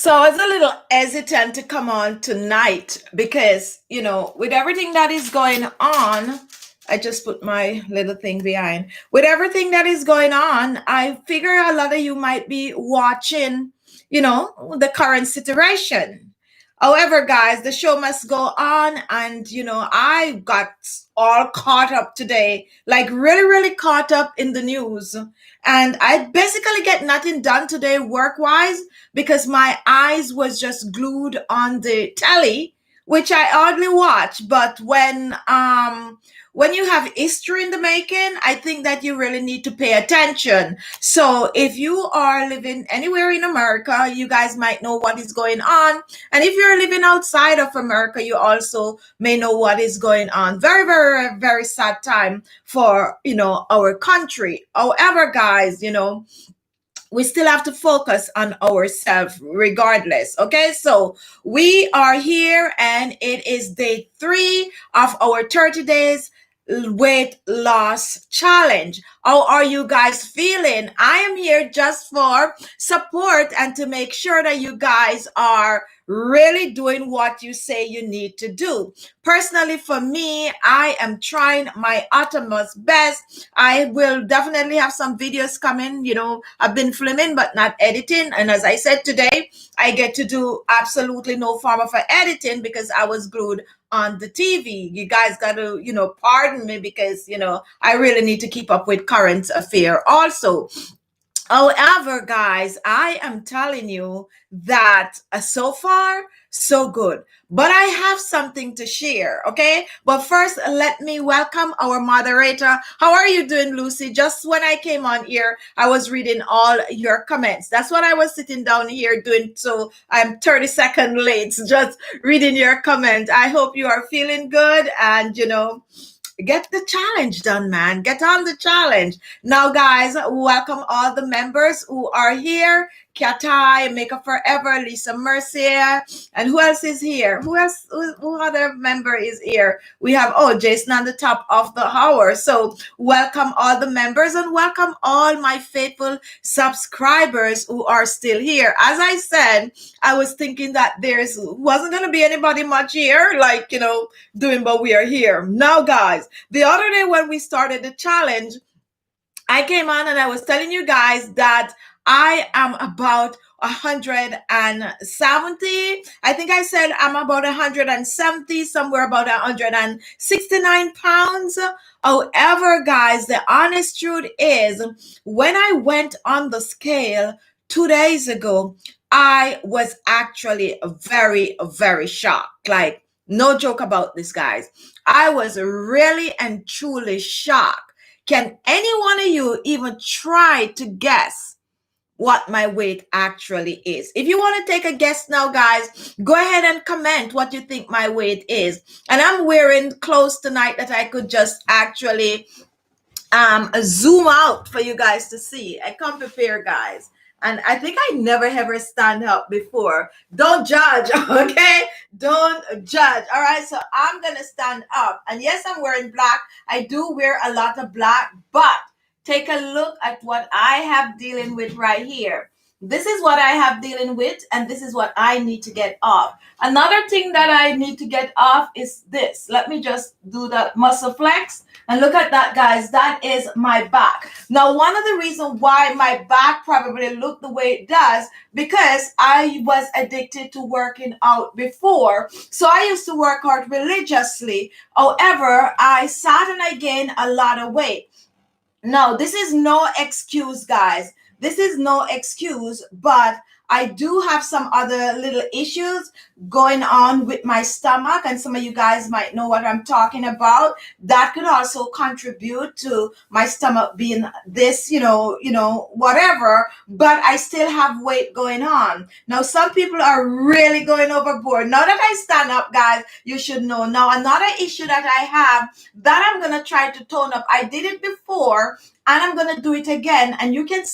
So I was a little hesitant to come on tonight because, with everything that is going on, I just put my little thing behind. With everything that is going on, I figure a lot of you might be watching, the current situation. However, guys, the show must go on. And, I got all caught up today, like really, really caught up in the news. And I basically get nothing done today work wise because my eyes was just glued on the telly, which I hardly watch. But when you have history in the making, I think that you really need to pay attention. So if you are living anywhere in America, you guys might know what is going on. And if you're living outside of America, you also may know what is going on. Very, very, very sad time for, our country. However, guys, we still have to focus on ourselves regardless. Okay, so we are here and it is day 3 of our 30 days weight loss challenge. How are you guys feeling? I am here just for support and to make sure that you guys are really doing what you say you need to do. Personally, for me, I am trying my utmost best. I will definitely have some videos coming. I've been filming but not editing. And as I said today, I get to do absolutely no form of editing because I was glued on the TV. You guys got to, pardon me because, I really need to keep up with current affair also. However, guys, I am telling you that so far, so good. But I have something to share, okay? But first, let me welcome our moderator. How are you doing, Lucy? Just when I came on here, I was reading all your comments. That's what I was sitting down here doing. So I'm 30 seconds late, just reading your comment. I hope you are feeling good and, get the challenge done, man. Get on the challenge. Now, guys, welcome all the members who are here. Katai, Makeup Forever, Lisa Mercier, and who else is here? Who else? Who other member is here? We have, Jason on the top of the hour. So welcome all the members and welcome all my faithful subscribers who are still here. As I said, I was thinking that wasn't going to be anybody much here, doing, but we are here. Now, guys, the other day when we started the challenge, I came on and I was telling you guys that I am about 170. I think I said I'm about 170, somewhere about 169 pounds. However, guys, the honest truth is when I went on the scale 2 days ago, I was actually very, very shocked. Like, no joke about this, guys. I was really and truly shocked. Can any one of you even try to guess what my weight actually is? If you want to take a guess now, guys, go ahead and comment what you think my weight is. And I'm wearing clothes tonight that I could just actually zoom out for you guys to see. I come prepared, guys. And I think I never ever stand up before. Don't judge, okay? Don't judge. All right, so I'm going to stand up. And yes, I'm wearing black. I do wear a lot of black, but take a look at what I have dealing with right here. This is what I have dealing with, and this is what I need to get off. Another thing that I need to get off is this. Let me just do that muscle flex. And look at that, guys. That is my back. Now, one of the reasons why my back probably looked the way it does, because I was addicted to working out before. So I used to work out religiously. However, I sat and I gained a lot of weight. Now, this is no excuse, guys. This is no excuse, but I do have some other little issues going on with my stomach, and some of you guys might know what I'm talking about. That could also contribute to my stomach being this, whatever, but I still have weight going on. Now, some people are really going overboard. Now that I stand up, guys, you should know. Now, another issue that I have that I'm going to try to tone up. I did it before, and I'm going to do it again. And you can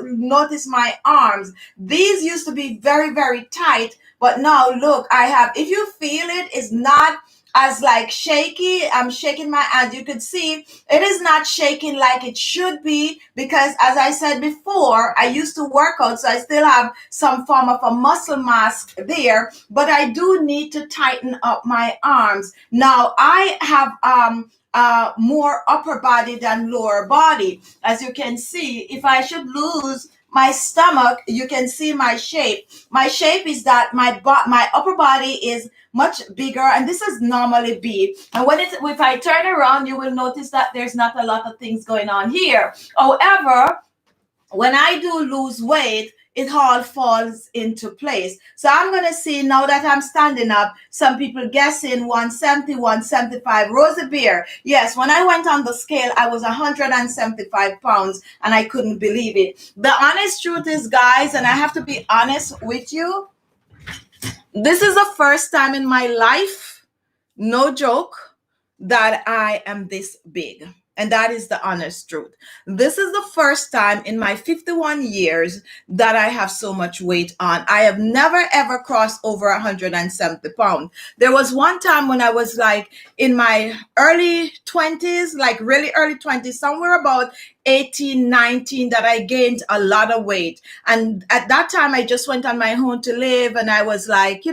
notice my arms. These used to be very, very tight. But now, look, if you feel it, it's not as like shaky. I'm shaking my, as you could see, it is not shaking like it should be, because as I said before, I used to work out, so I still have some form of a muscle mass there, but I do need to tighten up my arms. Now I have more upper body than lower body. As you can see, if I should lose my stomach, you can see my shape. My shape is that my upper body is much bigger, and this is normally B. And when if I turn around, you will notice that there's not a lot of things going on here. However, when I do lose weight, it all falls into place. So I'm going to see now that I'm standing up, some people guessing 170, 175. Rosie Beer, yes, when I went on the scale, I was 175 pounds and I couldn't believe it. The honest truth is, guys, and I have to be honest with you, this is the first time in my life, no joke, that I am this big. And that is the honest truth. This is the first time in my 51 years that I have so much weight on. I have never ever crossed over 170 pounds. There was one time when I was like in my early 20s, like really early 20s, somewhere about 18, 19, that I gained a lot of weight. And at that time, I just went on my own to live, and I was like,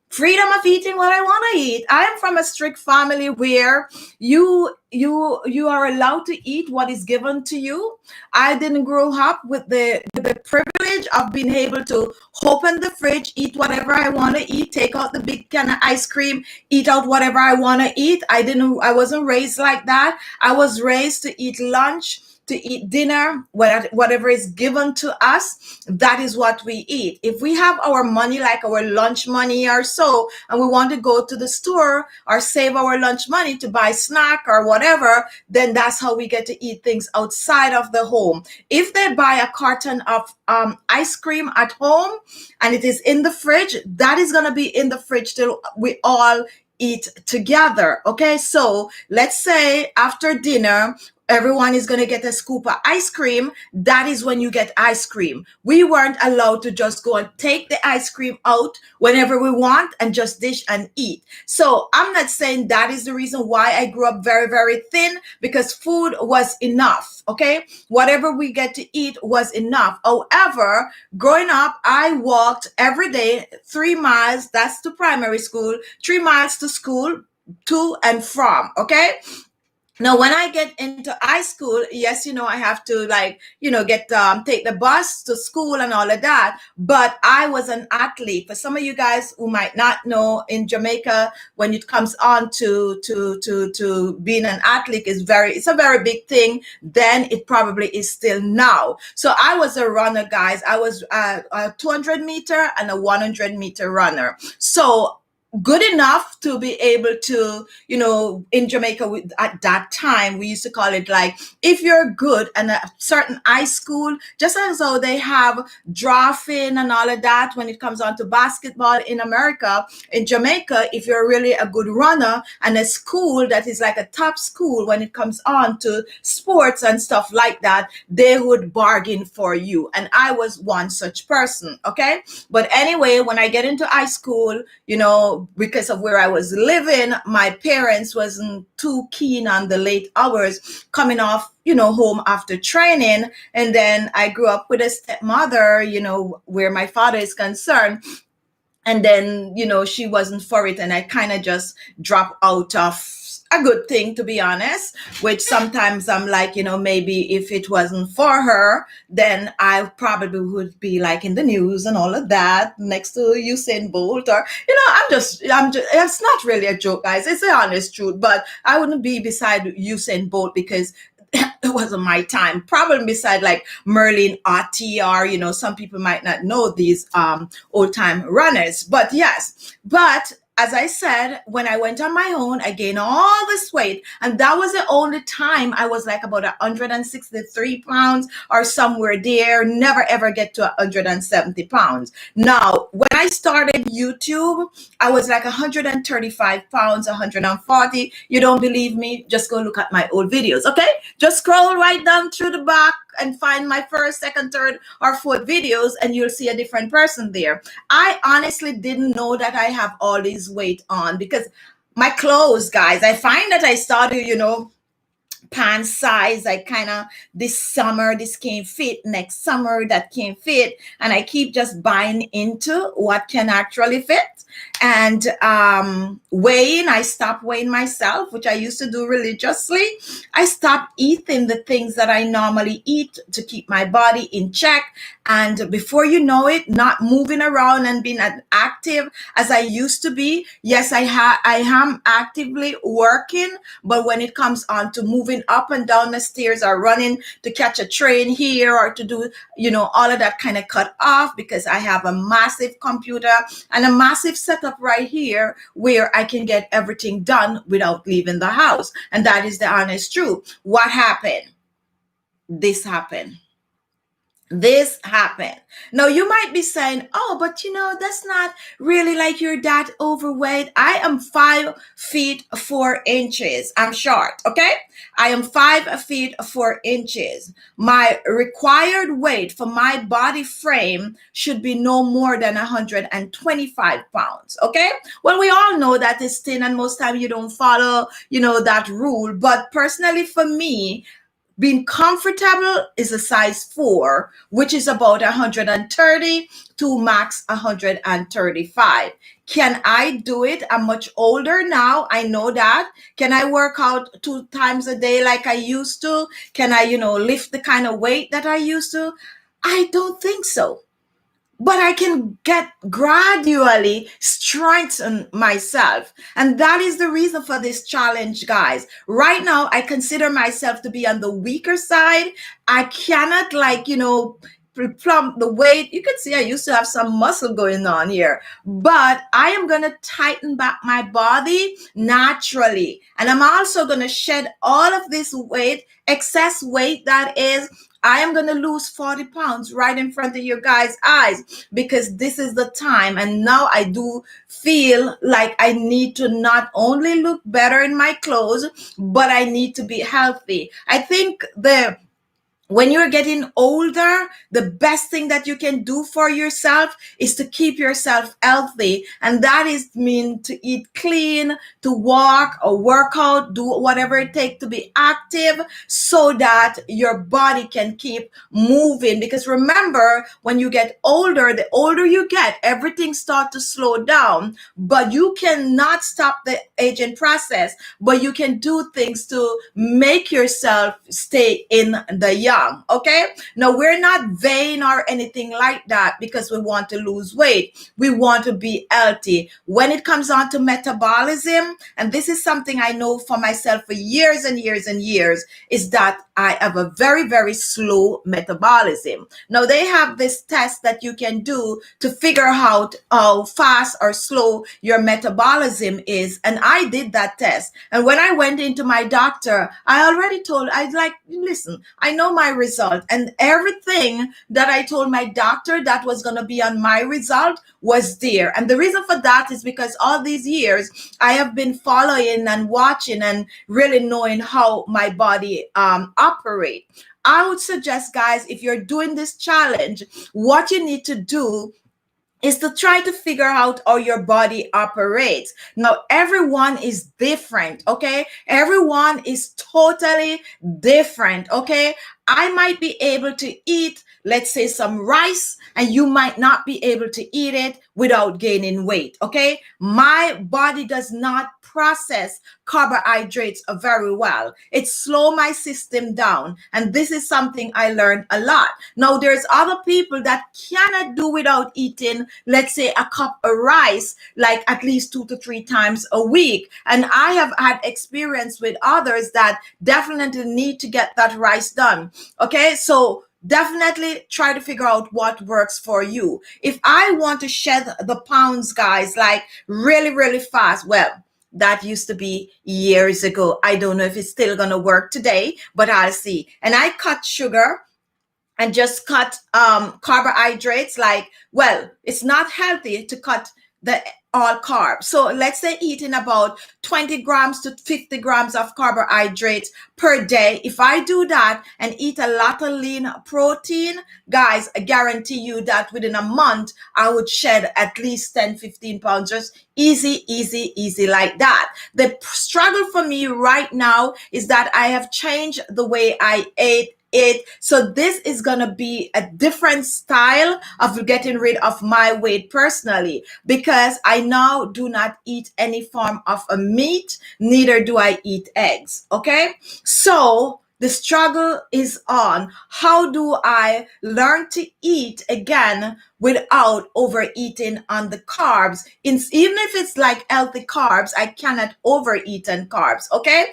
freedom of eating what I want to eat. I am from a strict family where you are allowed to eat what is given to you. I didn't grow up with the privilege of being able to open the fridge, eat whatever I want to eat, take out the big can of ice cream, eat out whatever I want to eat. I wasn't raised like that. I was raised to eat lunch, to eat dinner, whatever is given to us, that is what we eat. If we have our money, like our lunch money or so, and we want to go to the store or save our lunch money to buy snack or whatever, then that's how we get to eat things outside of the home. If they buy a carton of ice cream at home and it is in the fridge, that is going to be in the fridge till we all eat together. Okay, so let's say after dinner, everyone is going to get a scoop of ice cream. That is when you get ice cream. We weren't allowed to just go and take the ice cream out whenever we want and just dish and eat. So I'm not saying that is the reason why I grew up very, very thin, because food was enough. Okay, whatever we get to eat was enough. However, growing up, I walked every day 3 miles. That's to primary school, 3 miles to school, to and from. Okay. Now, when I get into high school, yes, I have to get take the bus to school and all of that. But I was an athlete. For some of you guys who might not know, in Jamaica, when it comes on to being an athlete, it's a very big thing. Then it probably is still now. So I was a runner, guys. I was a 200 meter and a 100 meter runner. So good enough to be able to, in Jamaica, at that time, we used to call it like, if you're good and a certain high school, just as though they have drafting and all of that when it comes on to basketball in America, in Jamaica, if you're really a good runner and a school that is like a top school when it comes on to sports and stuff like that, they would bargain for you. And I was one such person. Okay. But anyway, when I get into high school, because of where I was living, my parents wasn't too keen on the late hours coming off, home after training. And then I grew up with a stepmother, where my father is concerned. And then, she wasn't for it. And I kind of just dropped out of a good thing, to be honest, which sometimes I'm like, maybe if it wasn't for her, then I probably would be like in the news and all of that next to Usain Bolt, or, I'm just, it's not really a joke, guys. It's the honest truth, but I wouldn't be beside Usain Bolt because it wasn't my time. Probably beside like Merlin Otti, or, some people might not know these old time runners, but yes, but as I said, when I went on my own, I gained all this weight. And that was the only time I was like about 163 pounds or somewhere there. Never ever get to 170 pounds. Now, when I started YouTube, I was like 135 pounds, 140. You don't believe me? Just go look at my old videos, okay? Just scroll right down through the back and find my first, second, third, or fourth videos, and you'll see a different person there. I honestly didn't know that I have all this weight on, because my clothes, guys. I find that I started, pant size. I kind of, this summer this can't fit, next summer that can't fit, and I keep just buying into what can actually fit. And weighing, I stopped weighing myself, which I used to do religiously. I stopped eating the things that I normally eat to keep my body in check, and before you know it, not moving around and being as active as I used to be. Yes, I am actively working, but when it comes on to moving up and down the stairs or running to catch a train here or to do, all of that kind of cut off, because I have a massive computer and a massive setup right here where I can get everything done without leaving the house. And that is the honest truth. What happened? This happened. This happened. Now you might be saying, oh, but that's not really like you're that overweight. I am 5 feet 4 inches. I'm short. Okay. I am 5 feet 4 inches. My required weight for my body frame should be no more than 125 pounds. Okay. Well, we all know that is thin, and most time you don't follow, that rule. But personally for me, being comfortable is a size 4, which is about 130 to max 135. Can I do it? I'm much older now. I know that. Can I work out 2 times a day like I used to? Can I, lift the kind of weight that I used to? I don't think so, but I can get gradually strengthen myself. And that is the reason for this challenge, guys. Right now, I consider myself to be on the weaker side. I cannot plump the weight. You can see I used to have some muscle going on here, but I am going to tighten back my body naturally. And I'm also going to shed all of this weight, excess weight that is. I am going to lose 40 pounds right in front of your guys' eyes, because this is the time. And now I do feel like I need to not only look better in my clothes, but I need to be healthy. I think when you're getting older, the best thing that you can do for yourself is to keep yourself healthy. And that is mean to eat clean, to walk or work out, do whatever it takes to be active so that your body can keep moving. Because remember, when you get older, the older you get, everything starts to slow down. But you cannot stop the aging process, but you can do things to make yourself stay in the young. Okay. Now we're not vain or anything like that because we want to lose weight. We want to be healthy. When it comes on to metabolism, and this is something I know for myself for years and years and years, is that I have a very, very slow metabolism. Now they have this test that you can do to figure out how fast or slow your metabolism is. And I did that test. And when I went into my doctor, I already told, listen, I know my result, and everything that I told my doctor that was going to be on my result was there. And the reason for that is because all these years I have been following and watching and really knowing how my body operate. I would suggest, guys, if you're doing this challenge, what you need to do is to try to figure out how your body operates. Now, everyone is different, okay? Everyone is totally different, okay? I might be able to eat, let's say, some rice, and you might not be able to eat it without gaining weight, okay? My body does not process carbohydrates very well. It slows my system down. And this is something I learned a lot. Now, there's other people that cannot do without eating, let's say, a cup of rice, like at least 2 to 3 times a week. And I have had experience with others that definitely need to get that rice done. Okay, so definitely try to figure out what works for you. If I want to shed the pounds, guys, like really, really fast, well, that used to be years ago. I don't know if it's still going to work today, but I'll see. And I cut sugar and just cut carbohydrates. Like, well, it's not healthy to cut the all carbs. So let's say eating about 20 grams to 50 grams of carbohydrates per day. If I do that and eat a lot of lean protein, guys, I guarantee you that within a month, I would shed at least 10, 15 pounds. Just easy, easy, easy like that. The struggle for me right now is that I have changed the way I ate it. So this is going to be a different style of getting rid of my weight personally, because I now do not eat any form of a meat, neither do I eat eggs. Okay. So the struggle is on. How do I learn to eat again without overeating on the carbs? Even if it's like healthy carbs, I cannot overeat on carbs. Okay.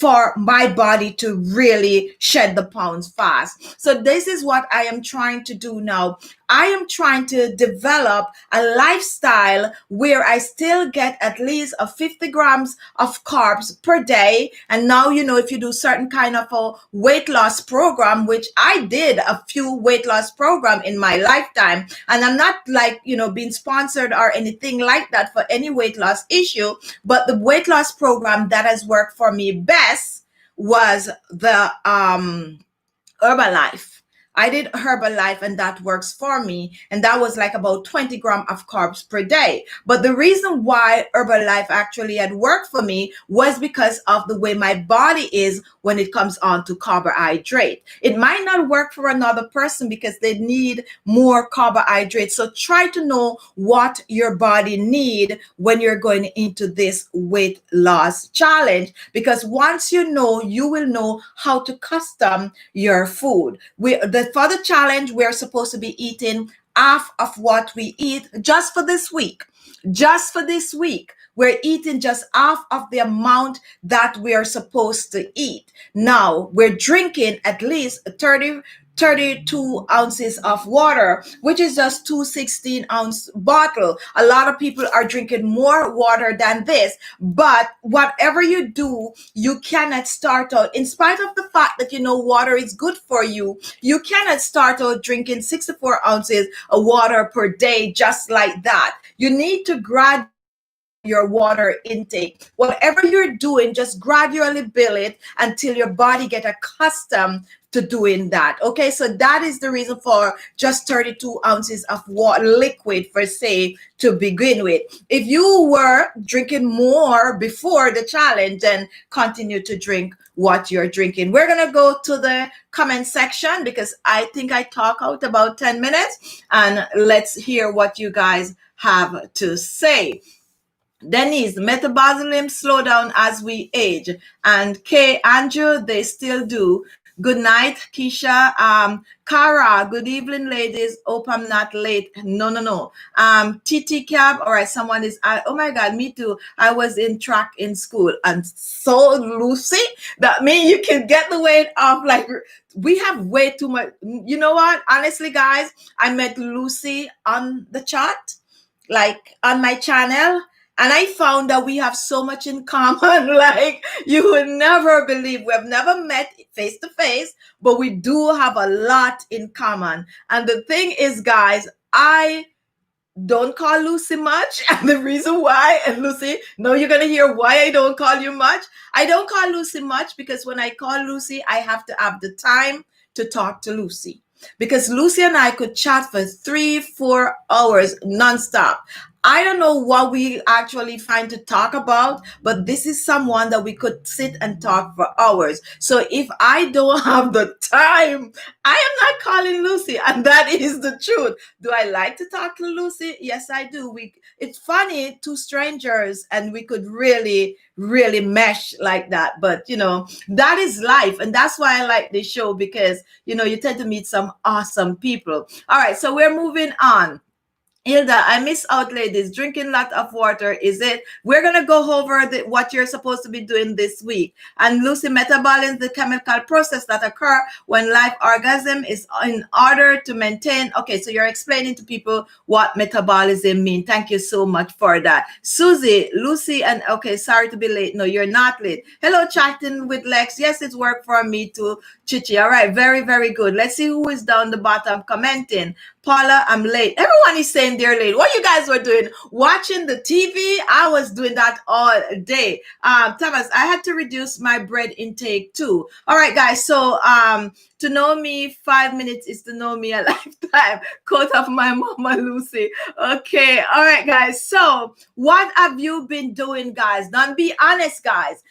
For my body to really shed the pounds fast. So this is what I am trying to do now. I am trying to develop a lifestyle where I still get at least 50 grams of carbs per day. And now, if you do certain kind of a weight loss program, which I did a few weight loss program in my lifetime, and I'm not like, being sponsored or anything like that for any weight loss issue, but the weight loss program that has worked for me best was the Herbalife. I did Herbalife and that works for me. And that was like about 20 grams of carbs per day. But the reason why Herbalife actually had worked for me was because of the way my body is when it comes on to carbohydrate. It might not work for another person because they need more carbohydrates. So try to know what your body need when you're going into this weight loss challenge, because once you know, you will know how to custom your food. For the challenge, we're supposed to be eating half of what we eat just for this week. Just for this week, we're eating just half of the amount that we are supposed to eat. Now, we're drinking at least 32 ounces of water, which is just 2 16-ounce bottle. A lot of people are drinking more water than this, but whatever you do, you cannot start out, in spite of the fact that water is good for you, you cannot start out drinking 64 ounces of water per day just like that. You need to gradually your water intake. Whatever you're doing, just gradually build it until your body get accustomed to doing that. Okay, so that is the reason for just 32 ounces of water, liquid per se, to begin with. If you were drinking more before the challenge, then continue to drink what you're drinking. We're gonna go to the comment section because I think I talk out about 10 minutes, and let's hear what you guys have to say. Denise, metabolism slow down as we age. And K, Andrew, they still do. Good night, Keisha. Cara, good evening, ladies. Hope I'm not late. No. TT Cab, all right, someone is, oh my God, me too. I was in track in school. And so, Lucy, that means you can get the weight off. Like, we have way too much. You know what? Honestly, guys, I met Lucy on the chat, like on my channel. And I found that we have so much in common, like you would never believe. We have never met face to face, but we do have a lot in common. And the thing is, guys, I don't call Lucy much. And the reason why, and Lucy, no, you're going to hear why I don't call you much. I don't call Lucy much because when I call Lucy, I have to have the time to talk to Lucy. Because Lucy and I could chat for 3-4 hours nonstop. I don't know what we actually find to talk about, but this is someone that we could sit and talk for hours. So if I don't have the time, I am not calling Lucy, and that is the truth. Do I like to talk to Lucy? Yes, I do. It's funny, two strangers, and we could really, really mesh like that. But, that is life. And that's why I like this show, because, you tend to meet some awesome people. All right, so we're moving on. Hilda, I miss out, ladies. Drinking a lot of water, is it? We're going to go over what you're supposed to be doing this week. And Lucy, metabolism, the chemical process that occur when live orgasm is in order to maintain. Okay, so you're explaining to people what metabolism means. Thank you so much for that. Susie, Lucy, and okay, sorry to be late. No, you're not late. Hello, chatting with Lex. Yes, it's worked for me too. Khichi. All right, very, very good. Let's see who is down the bottom commenting. Paula, I'm late. Everyone is saying they're late. What you guys were doing? Watching the TV? I was doing that all day. Thomas, I had to reduce my bread intake too. All right, guys. So to know me 5 minutes is to know me a lifetime. Quote of my mama Lucy. Okay. All right, guys. So what have you been doing, guys? Don't be honest, guys.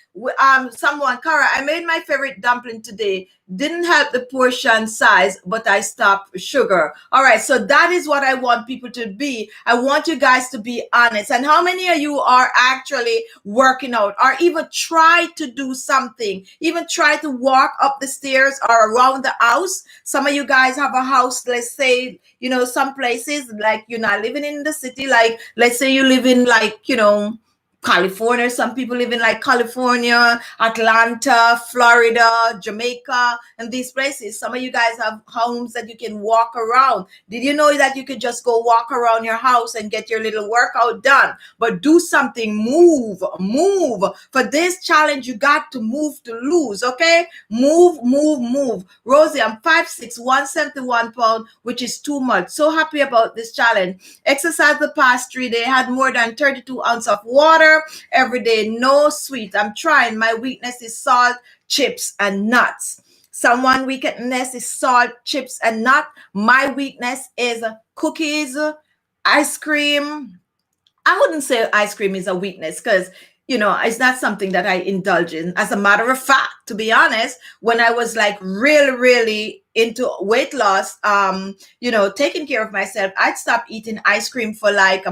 Someone, Cara, I made my favorite dumpling today. Didn't help the portion size, but I stopped sugar. All right, so that is what I want people to be. I want you guys to be honest. And how many of you are actually working out or even try to do something, even try to walk up the stairs or around the house? Some of you guys have a house, let's say, you know, some places like you're not living in the city. Like, let's say you live in like, you know, California. Some people live in like California, Atlanta, Florida, Jamaica, and these places. Some of you guys have homes that you can walk around. Did you know that you could just go walk around your house and get your little workout done? But do something, move. For this challenge, you got to move to lose, okay? Move. Rosie, I'm 5'6", 171 pounds, which is too much. So happy about this challenge. Exercise the past 3 days, had more than 32 ounces of water every day, no sweet. I'm trying. My weakness is salt, chips, and nuts. Someone weakness is salt, chips, and nut. My weakness is cookies, ice cream. I wouldn't say ice cream is a weakness because, you know, it's not something that I indulge in. As a matter of fact, to be honest, when I was like really into weight loss, you know, taking care of myself, I'd stop eating ice cream for like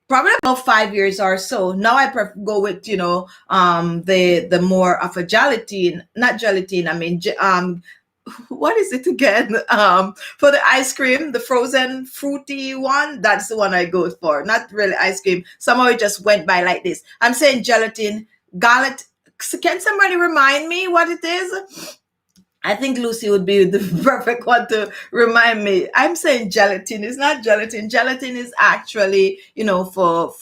probably about 5 years or so. Now I go with, you know, the more of a gelatin, not gelatin. I mean, what is it again? For the ice cream, the frozen fruity one, that's the one I go for. Not really ice cream. Somehow it just went by like this. I'm saying gelatin, gallet. Can somebody remind me what it is? I think Lucy would be the perfect one to remind me. I'm saying gelatin. It's not gelatin. Gelatin is actually, you know, for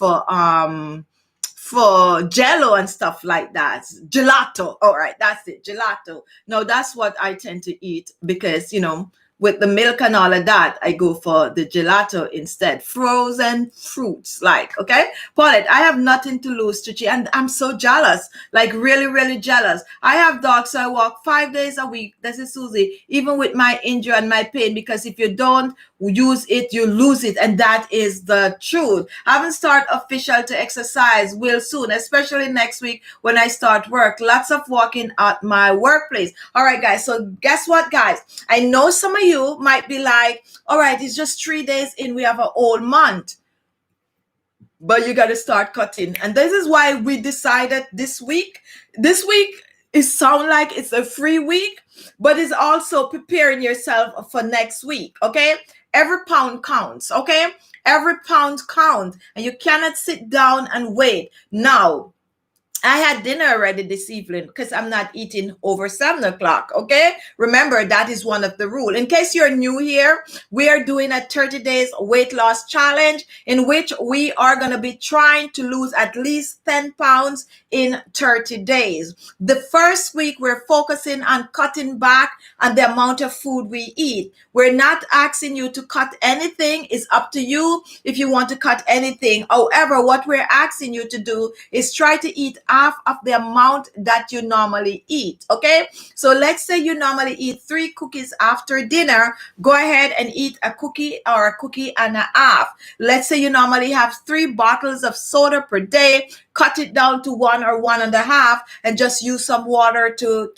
Jello and stuff like that. Gelato. All right, that's it. Gelato. No, that's what I tend to eat because, you know, with the milk and all of that, I go for the gelato instead. Frozen fruits, like, okay? Paulette, I have nothing to lose, Chichi, and I'm so jealous, like really jealous. I have dogs, so I walk 5 days a week. This is Susie, even with my injury and my pain, because if you don't use it, you lose it, and that is the truth. I haven't started official to exercise, will soon, especially next week when I start work. Lots of walking at my workplace. All right, guys, so guess what, guys? I know some of you might be like, all right, it's just 3 days in, we have a whole month, but you got to start cutting. And this is why we decided this week it sounds like it's a free week, but it's also preparing yourself for next week, okay? Every pound counts, okay? Every pound counts, and you cannot sit down and wait. Now, I had dinner already this evening because I'm not eating over 7 o'clock, okay? Remember, that is one of the rules. In case you're new here, we are doing a 30 days weight loss challenge in which we are going to be trying to lose at least 10 pounds in 30 days. The first week, we're focusing on cutting back on the amount of food we eat. We're not asking you to cut anything. It's up to you if you want to cut anything. However, what we're asking you to do is try to eat half of the amount that you normally eat, okay? So let's say you normally eat 3 cookies after dinner. Go ahead and eat a cookie or a cookie and a half. Let's say you normally have 3 bottles of soda per day. Cut it down to 1 or 1.5 and just use some water to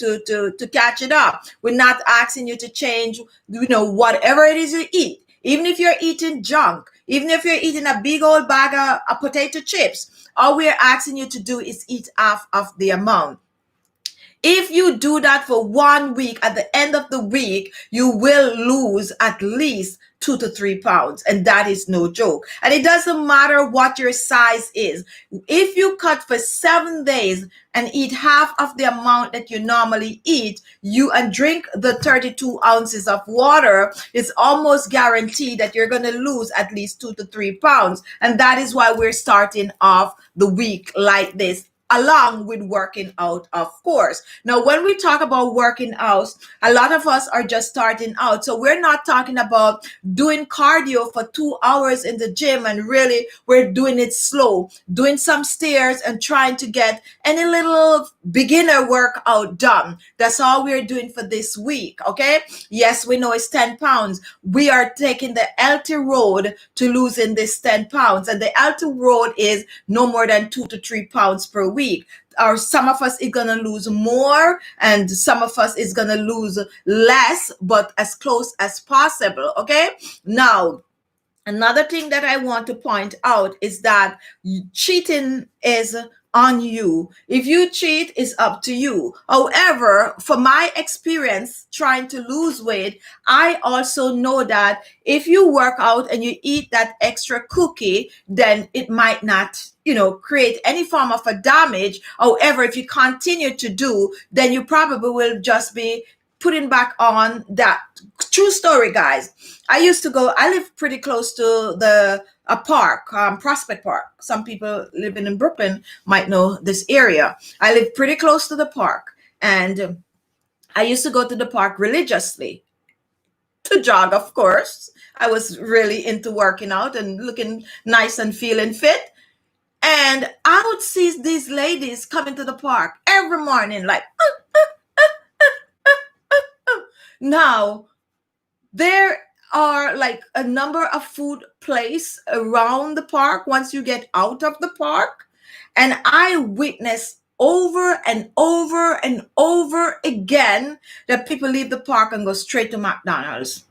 catch it up. We're not asking you to change, you know, whatever it is you eat. Even if you're eating junk, even if you're eating a big old bag of potato chips, all we're asking you to do is eat half of the amount. If you do that for 1 week, at the end of the week, you will lose at least 2 to 3 pounds. And that is no joke. And it doesn't matter what your size is. If you cut for 7 days and eat half of the amount that you normally eat, and drink the 32 ounces of water, it's almost guaranteed that you're going to lose at least 2 to 3 pounds. And that is why we're starting off the week like this. along with working out, of course. Now, when we talk about working out, a lot of us are just starting out. So we're not talking about doing cardio for 2 hours in the gym, and really we're doing it slow, doing some stairs and trying to get any little beginner workout done. That's all we're doing for this week. Okay. Yes, we know it's 10 pounds. We are taking the healthy road to losing this 10 pounds. And the healthy road is no more than 2 to 3 pounds per week. Or some of us is gonna lose more, and some of us is gonna lose less, but as close as possible. Okay. Now, another thing that I want to point out is that cheating is on you. If you cheat, it's up to you. However, for my experience trying to lose weight, I also know that if you work out and you eat that extra cookie, then it might not, create any form of a damage. However, if you continue to do, then you probably will just be putting back on that. True story, guys. I live pretty close to a park, Prospect Park. Some people living in Brooklyn might know this area. I live pretty close to the park, and I used to go to the park religiously to jog, of course. I was really into working out and looking nice and feeling fit. And I would see these ladies coming to the park every morning, like, now, there are like a number of food places around the park once you get out of the park. And I witnessed over and over and over again that people leave the park and go straight to McDonald's.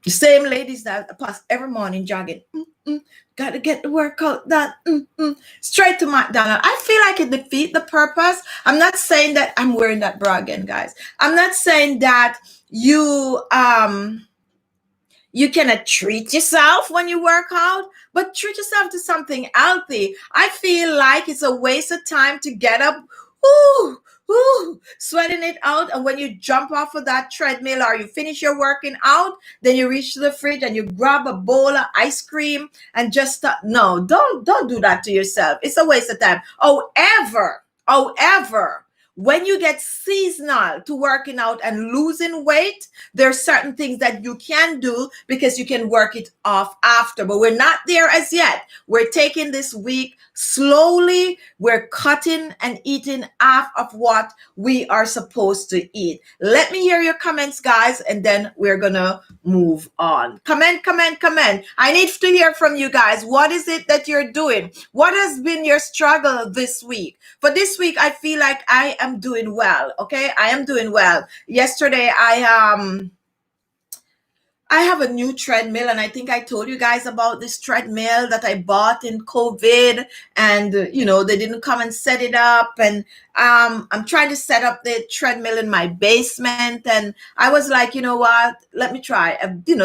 The same ladies that pass every morning jogging. Gotta get the workout done. Straight to McDonald's. I feel like it defeats the purpose. I'm not saying that I'm wearing that bra again, guys. I'm not saying that you cannot treat yourself when you work out, but treat yourself to something healthy. I feel like it's a waste of time to get up, sweating it out, and when you jump off of that treadmill or you finish your working out, then you reach to the fridge and you grab a bowl of ice cream and just start. No, don't do that to yourself. It's a waste of time. However, when you get seasonal to working out and losing weight, there's certain things that you can do because you can work it off after. But we're not there as yet. We're taking this week slowly. We're cutting and eating half of what we are supposed to eat. Let me hear your comments, guys, and then we're gonna move on. Comment. I need to hear from you guys. What is it that you're doing? What has been your struggle this week? For this week, I feel like I am doing well. Okay, I am doing well. Yesterday, I have a new treadmill, and I think I told you guys about this treadmill that I bought in COVID, and they didn't come and set it up, and I'm trying to set up the treadmill in my basement, and I was like, you know what, let me try.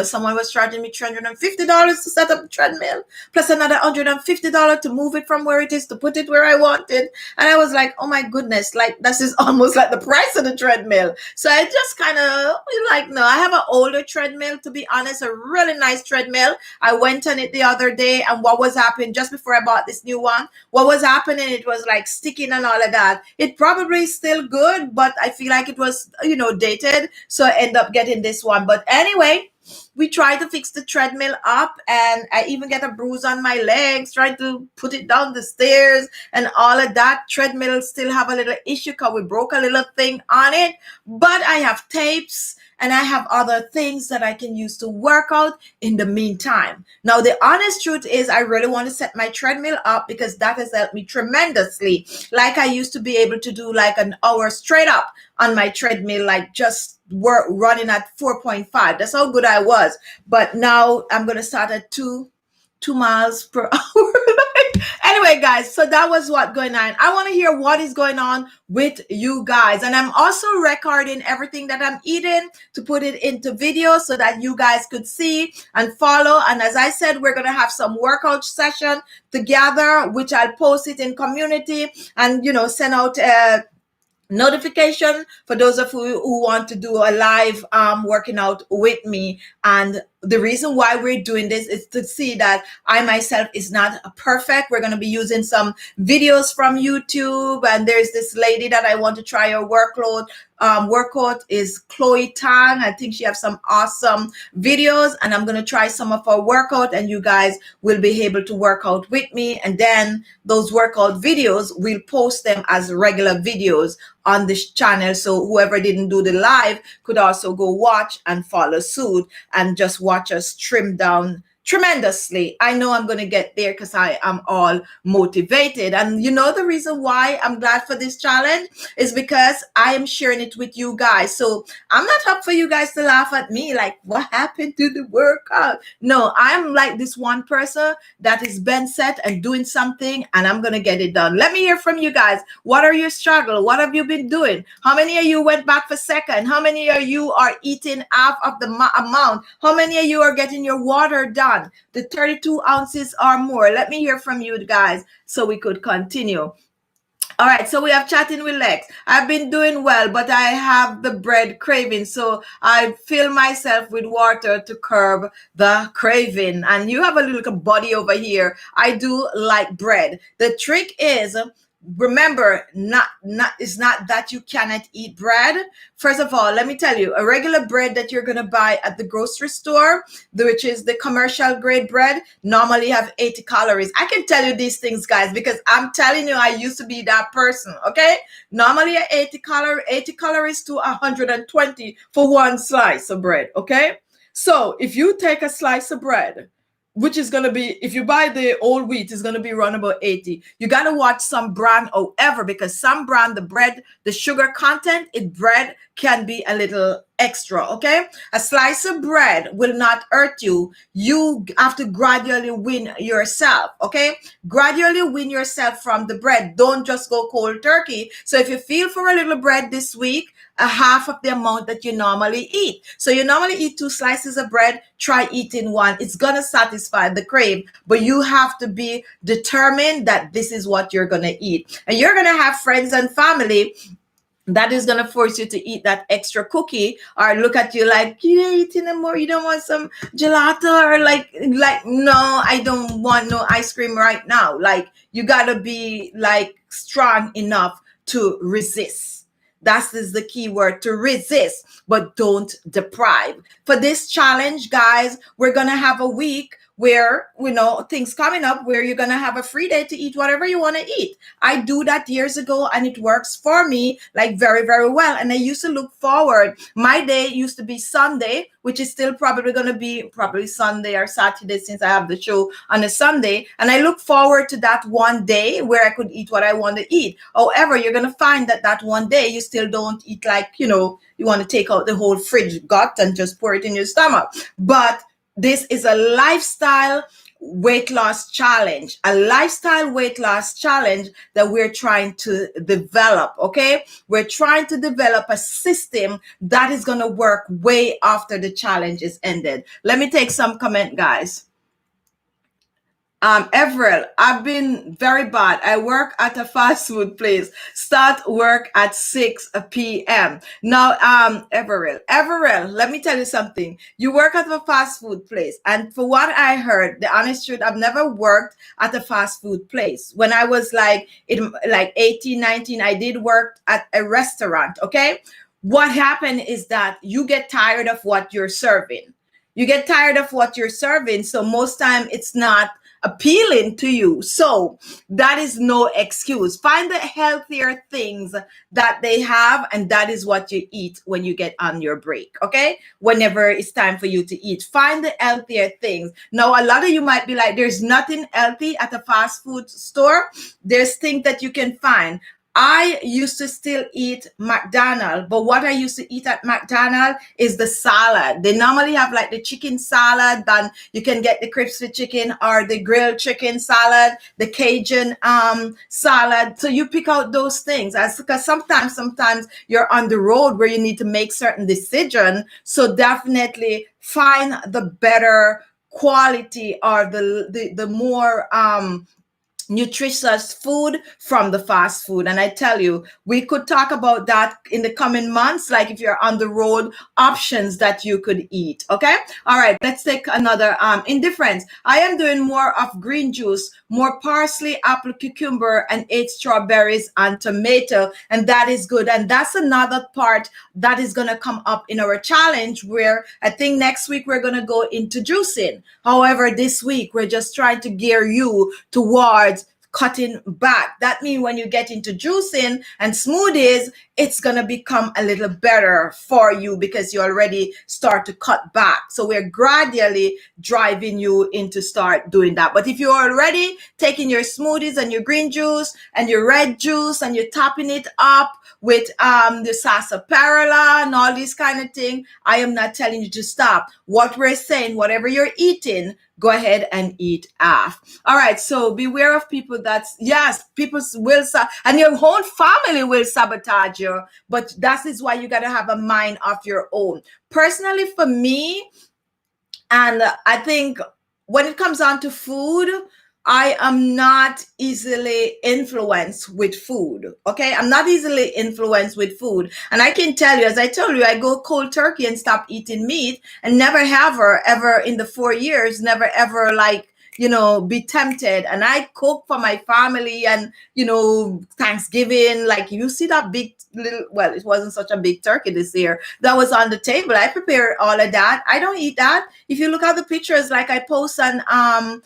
Someone was charging me $350 to set up the treadmill, plus another $150 to move it from where it is to put it where I wanted, and I was like, oh my goodness, like this is almost like the price of the treadmill. So I just kind of like, no, I have an older treadmill, to be honest, a really nice treadmill. I went on it the other day, and what was happening just before I bought this new one, what was happening, it was like sticking and all of that. It probably is still good, but I feel like it was, dated. So I end up getting this one. But anyway, we tried to fix the treadmill up, and I even get a bruise on my legs trying to put it down the stairs and all of that. Treadmill still have a little issue because we broke a little thing on it, but I have tapes and I have other things that I can use to work out in the meantime. Now, the honest truth is I really want to set my treadmill up because that has helped me tremendously. Like I used to be able to do like an hour straight up on my treadmill, like just running at 4.5. That's how good I was. But now I'm going to start at 2 miles per hour. Anyway, guys, so that was what going on. I want to hear what is going on with you guys. And I'm also recording everything that I'm eating to put it into video so that you guys could see and follow. And as I said, we're going to have some workout session together, which I'll post it in community and, send out notification for those of you who want to do a live working out with me. And the reason why we're doing this is to see that I myself is not perfect. We're going to be using some videos from YouTube, and there's this lady that I want to try her workout is Chloe Tang. I think she has some awesome videos, and I'm going to try some of her workout, and you guys will be able to work out with me. And then those workout videos, we'll post them as regular videos on this channel, so whoever didn't do the live could also go watch and follow suit and just watch us trim down tremendously. I know I'm going to get there because I am all motivated. And you know, the reason why I'm glad for this challenge is because I am sharing it with you guys. So I'm not up for you guys to laugh at me like, what happened to the workout? No, I'm like this one person that is been set and doing something, and I'm going to get it done. Let me hear from you guys. What are your struggles? What have you been doing? How many of you went back for second? How many of you are eating half of the amount? How many of you are getting your water done? The 32 ounces or more. Let me hear from you guys so we could continue. All right, so we have chatting with Lex. I've been doing well, but I have the bread craving, so I fill myself with water to curb the craving. And you have a little body over here. I do like bread. The trick is, remember, it's not that you cannot eat bread. First of all, let me tell you, a regular bread that you're going to buy at the grocery store, which is the commercial grade bread, normally have 80 calories. I can tell you these things, guys, because I'm telling you, I used to be that person. Okay, normally 80 calories to 120 for one slice of bread. Okay, so if you take a slice of bread, which is going to be, if you buy the old wheat, is going to be around about 80. You got to watch some brand, however, because some brand, the bread, the sugar content in bread can be a little extra, okay? A slice of bread will not hurt you. You have to gradually win yourself, okay? Gradually win yourself from the bread. Don't just go cold turkey. So if you feel for a little bread this week, a half of the amount that you normally eat. So you normally eat 2 slices of bread, try eating 1. It's going to satisfy the crave, but you have to be determined that this is what you're going to eat. And you're going to have friends and family that is going to force you to eat that extra cookie or look at you like, you're eating more, you don't want some gelato, or like, no, I don't want no ice cream right now. Like, you got to be like strong enough to resist. That is the key word, to resist, but don't deprive. For this challenge, guys, we're going to have a week where, things coming up where you're going to have a free day to eat whatever you want to eat. I do that years ago, and it works for me like very, very well. And I used to look forward. My day used to be Sunday, which is still probably going to be probably Sunday or Saturday, since I have the show on a Sunday. And I look forward to that one day where I could eat what I want to eat. However, you're going to find that one day you still don't eat, like, you want to take out the whole fridge gut and just pour it in your stomach. But this is a lifestyle weight loss challenge, that we're trying to develop, okay? We're trying to develop a system that is going to work way after the challenge is ended. Let me take some comment, guys. Everett, I've been very bad. I work at a fast food place. Start work at 6 p.m. Now, Everett, let me tell you something. You work at a fast food place. And for what I heard, the honest truth, I've never worked at a fast food place. When I was like 18, 19, I did work at a restaurant, okay? What happened is that you get tired of what you're serving. So most time it's not appealing to you. So that is no excuse. Find the healthier things that they have, and that is what you eat when you get on your break, okay? Whenever it's time for you to eat, find the healthier things. Now, a lot of you might be like, there's nothing healthy at a fast food store. There's things that you can find. I used to still eat McDonald's, but what I used to eat at McDonald's is the salad. They normally have like the chicken salad, then you can get the crispy chicken or the grilled chicken salad, the Cajun salad. So you pick out those things, because sometimes you're on the road where you need to make certain decisions. So definitely find the better quality or the more nutritious food from the fast food. And I tell you, we could talk about that in the coming months, like if you're on the road, options that you could eat. Okay. All right. Let's take another indifference. I am doing more of green juice, more parsley, apple, cucumber, and 8 strawberries and tomato. And that is good. And that's another part that is going to come up in our challenge, where I think next week we're going to go into juicing. However, this week we're just trying to gear you towards cutting back. That means when you get into juicing and smoothies, it's going to become a little better for you because you already start to cut back. So we're gradually driving you into start doing that. But if you're already taking your smoothies and your green juice and your red juice and you're topping it up with the sarsaparilla and all these kind of thing, I am not telling you to stop. What we're saying, whatever you're eating, go ahead and eat half. All right. So beware of people people will, and your whole family will sabotage you. But that is why you got to have a mind of your own. Personally, for me, and I think when it comes down to food, I am not easily influenced with food. Okay. I'm not easily influenced with food. And I can tell you, as I told you, I go cold turkey and stop eating meat and never have ever in the 4 years, never ever be tempted. And I cook for my family and, Thanksgiving, like you see that big little, well, it wasn't such a big turkey this year that was on the table. I prepared all of that. I don't eat that. If you look at the pictures, like I post on,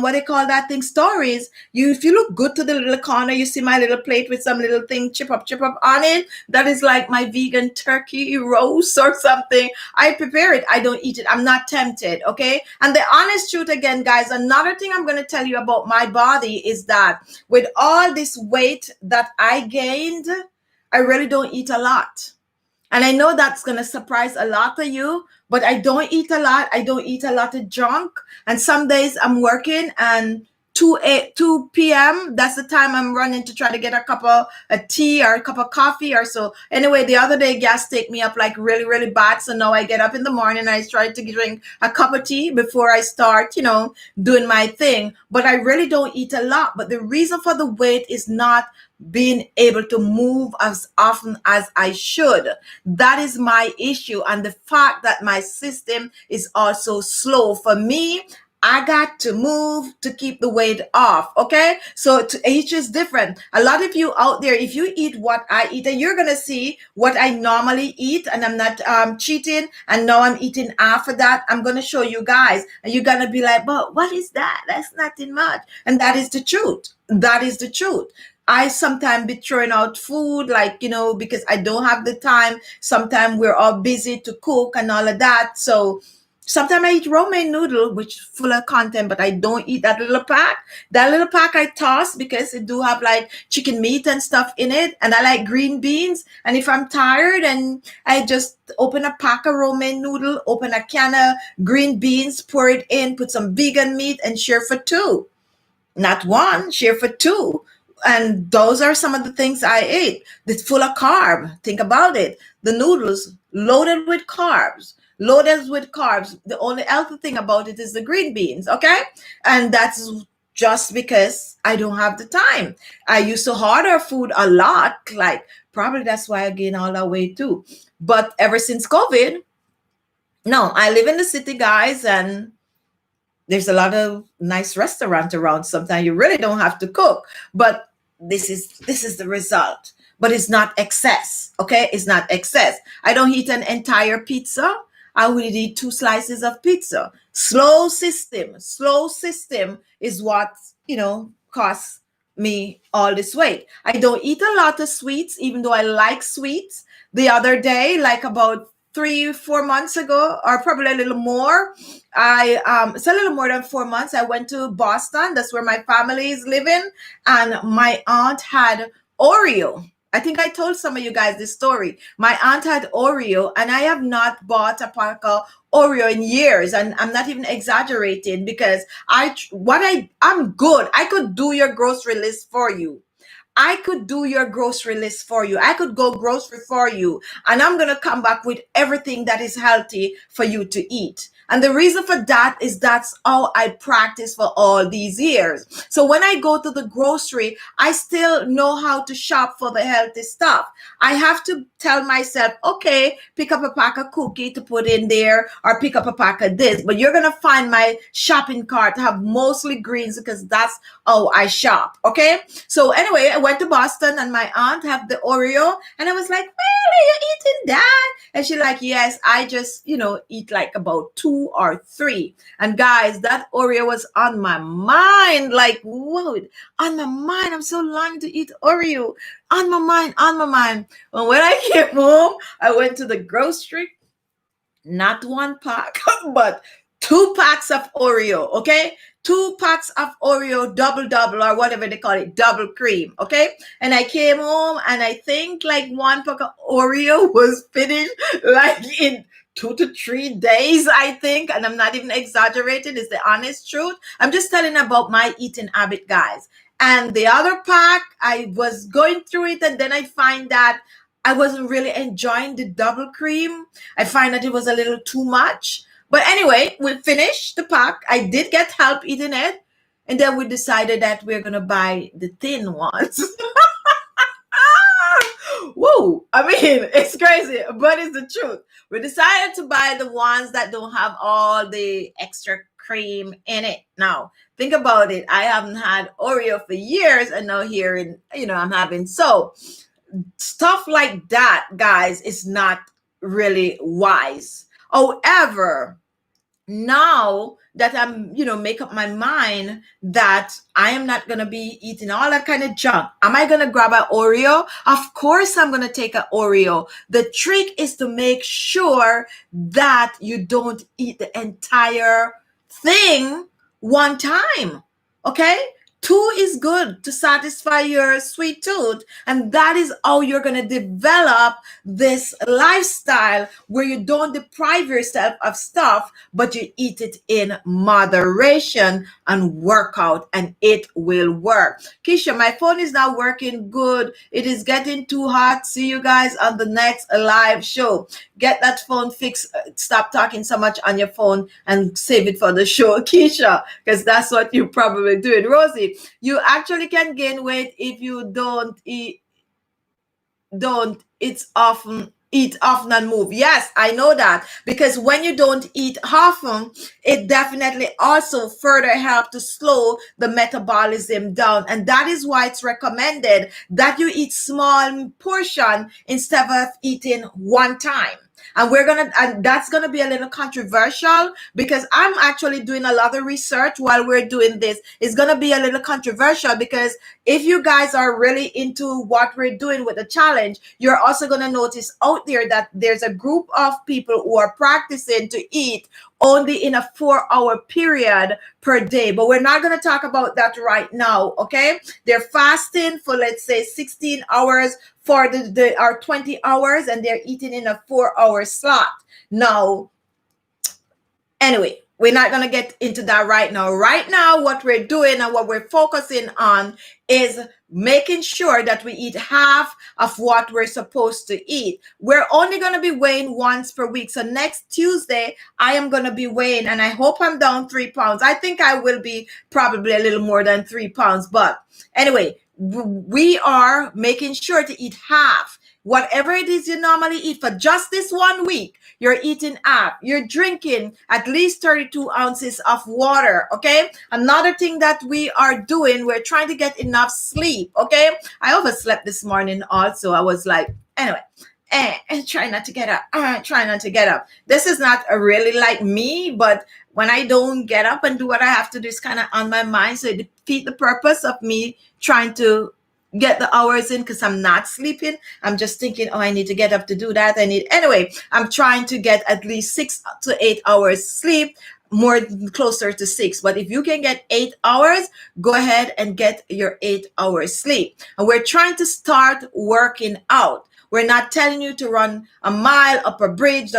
what they call that thing, stories, if you look good to the little corner, you see my little plate with some little thing chip up on it, that is like my vegan turkey roast or something. I prepare it. I don't eat it. I'm not tempted. Okay. And the honest truth again, guys, another thing I'm going to tell you about my body is that with all this weight that I gained, I really don't eat a lot. And I know that's going to surprise a lot of you, but I don't eat a lot. I don't eat a lot of junk. And some days I'm working and 2 p.m., that's the time I'm running to try to get a cup of a tea or a cup of coffee or so. Anyway, the other day gas take me up like really, really bad. So now I get up in the morning and I try to drink a cup of tea before I start, doing my thing. But I really don't eat a lot. But the reason for the weight is not being able to move as often as I should. That is my issue. And the fact that my system is also slow. For me, I got to move to keep the weight off. Okay. So each is different. A lot of you out there, if you eat what I eat, and you're going to see what I normally eat, and I'm not cheating. And now I'm eating half of that. I'm going to show you guys, and you're going to be like, but what is that? That's nothing much. And that is the truth. That is the truth. I sometimes be throwing out food, because I don't have the time. Sometimes we're all busy to cook and all of that. So sometimes I eat romaine noodle, which full of content, but I don't eat that little pack. That little pack I toss because it do have like chicken meat and stuff in it. And I like green beans. And if I'm tired, and I just open a pack of romaine noodle, open a can of green beans, pour it in, put some vegan meat and share for 2. Not 1, share for 2. And those are some of the things I ate. It's full of carb. Think about it. The noodles loaded with carbs. Loaded with carbs. The only healthy thing about it is the green beans. Okay. And that's just because I don't have the time. I used to order food a lot. Like probably that's why I gained all that weight too. But ever since COVID, no, I live in the city, guys, and there's a lot of nice restaurants around. Sometimes you really don't have to cook, but this is the result. But it's not excess. Okay, it's not excess. I don't eat an entire pizza. I will eat 2 slices of pizza. Slow system is what costs me all this weight. I don't eat a lot of sweets, even though I like sweets. The other day, like about 3-4 months ago, or probably a little more, it's a little more than 4 months, I went to Boston. That's where my family is living, and my aunt had Oreo. I think I told some of you guys this story. My aunt had Oreo, and I have not bought a pack of Oreo in years, and I'm not even exaggerating, because I'm good. I could do your grocery list for you. I could do your grocery list for you. I could go grocery for you, and I'm going to come back with everything that is healthy for you to eat. And the reason for that is that's how I practice for all these years. So when I go to the grocery, I still know how to shop for the healthy stuff. I have to tell myself, okay, pick up a pack of cookie to put in there or pick up a pack of this. But you're going to find my shopping cart have mostly greens because that's how I shop. Okay. So anyway, I went to Boston and my aunt have the Oreo and I was like, really, you eating that? And she's like, yes, I just, eat like about 2 or 3. And guys, that Oreo was on my mind. Like, whoa, on my mind. I'm so longing to eat Oreo. On my mind, on my mind. Well, when I came home, I went to the grocery, not 1 pack, but 2 packs of Oreo, okay? 2 packs of Oreo, double, or whatever they call it, double cream, okay? And I came home and I think like 1 pack of Oreo was finished like in 2 to 3 days, I think. And I'm not even exaggerating, it's the honest truth. I'm just telling about my eating habit, guys. And the other pack, I was going through it and then I find that I wasn't really enjoying the double cream. I find that it was a little too much. But anyway, we finished the pack. I did get help eating it. And then we decided that we're going to buy the thin ones. Woo! I mean, it's crazy, but it's the truth. We decided to buy the ones that don't have all the extra cream in it. Now, think about it. I haven't had Oreo for years, and now here I'm having so stuff like that, guys, is not really wise. However, now that I'm, make up my mind that I am not going to be eating all that kind of junk. Am I going to grab an Oreo? Of course I'm going to take an Oreo. The trick is to make sure that you don't eat the entire thing one time. Okay? 2 is good to satisfy your sweet tooth. And that is how you're going to develop this lifestyle where you don't deprive yourself of stuff, but you eat it in moderation and work out, and it will work. Keisha, my phone is not working good. It is getting too hot. See you guys on the next live show. Get that phone fixed. Stop talking so much on your phone and save it for the show, Keisha, because that's what you're probably doing. Rosie, you actually can gain weight if you eat often and move. Yes, I know that, because when you don't eat often, it definitely also further helps to slow the metabolism down. And that is why it's recommended that you eat small portion instead of eating one time. And that's gonna be a little controversial because I'm actually doing a lot of research while we're doing this. It's gonna be a little controversial because if you guys are really into what we're doing with the challenge, you're also gonna notice out there that there's a group of people who are practicing to eat only in a 4-hour period per day. But we're not going to talk about that right now, okay? They're fasting for, let's say, 16 hours for or 20 hours, and they're eating in a 4-hour slot. Now, anyway, we're not going to get into that right now. Right now, what we're doing and what we're focusing on is making sure that we eat half of what we're supposed to eat. We're only going to be weighing once per week. So next Tuesday, I am going to be weighing, and I hope I'm down 3 pounds. I think I will be probably a little more than 3 pounds. But anyway, we are making sure to eat half. Whatever it is you normally eat for just this 1 week, you're eating half. You're drinking at least 32 ounces of water, okay? Another thing that we are doing, we're trying to get enough sleep, okay? I overslept this morning also. I was like, anyway, try not to get up. Try not to get up. This is not really like me, but when I don't get up and do what I have to do, it's kind of on my mind. So it defeats the purpose of me trying to get the hours in because I'm not sleeping. I'm just thinking, I need to get up to do that. Anyway, I'm trying to get at least 6 to 8 hours sleep, more closer to 6. But if you can get 8 hours, go ahead and get your 8 hours sleep. And we're trying to start working out. We're not telling you to run a mile up a bridge,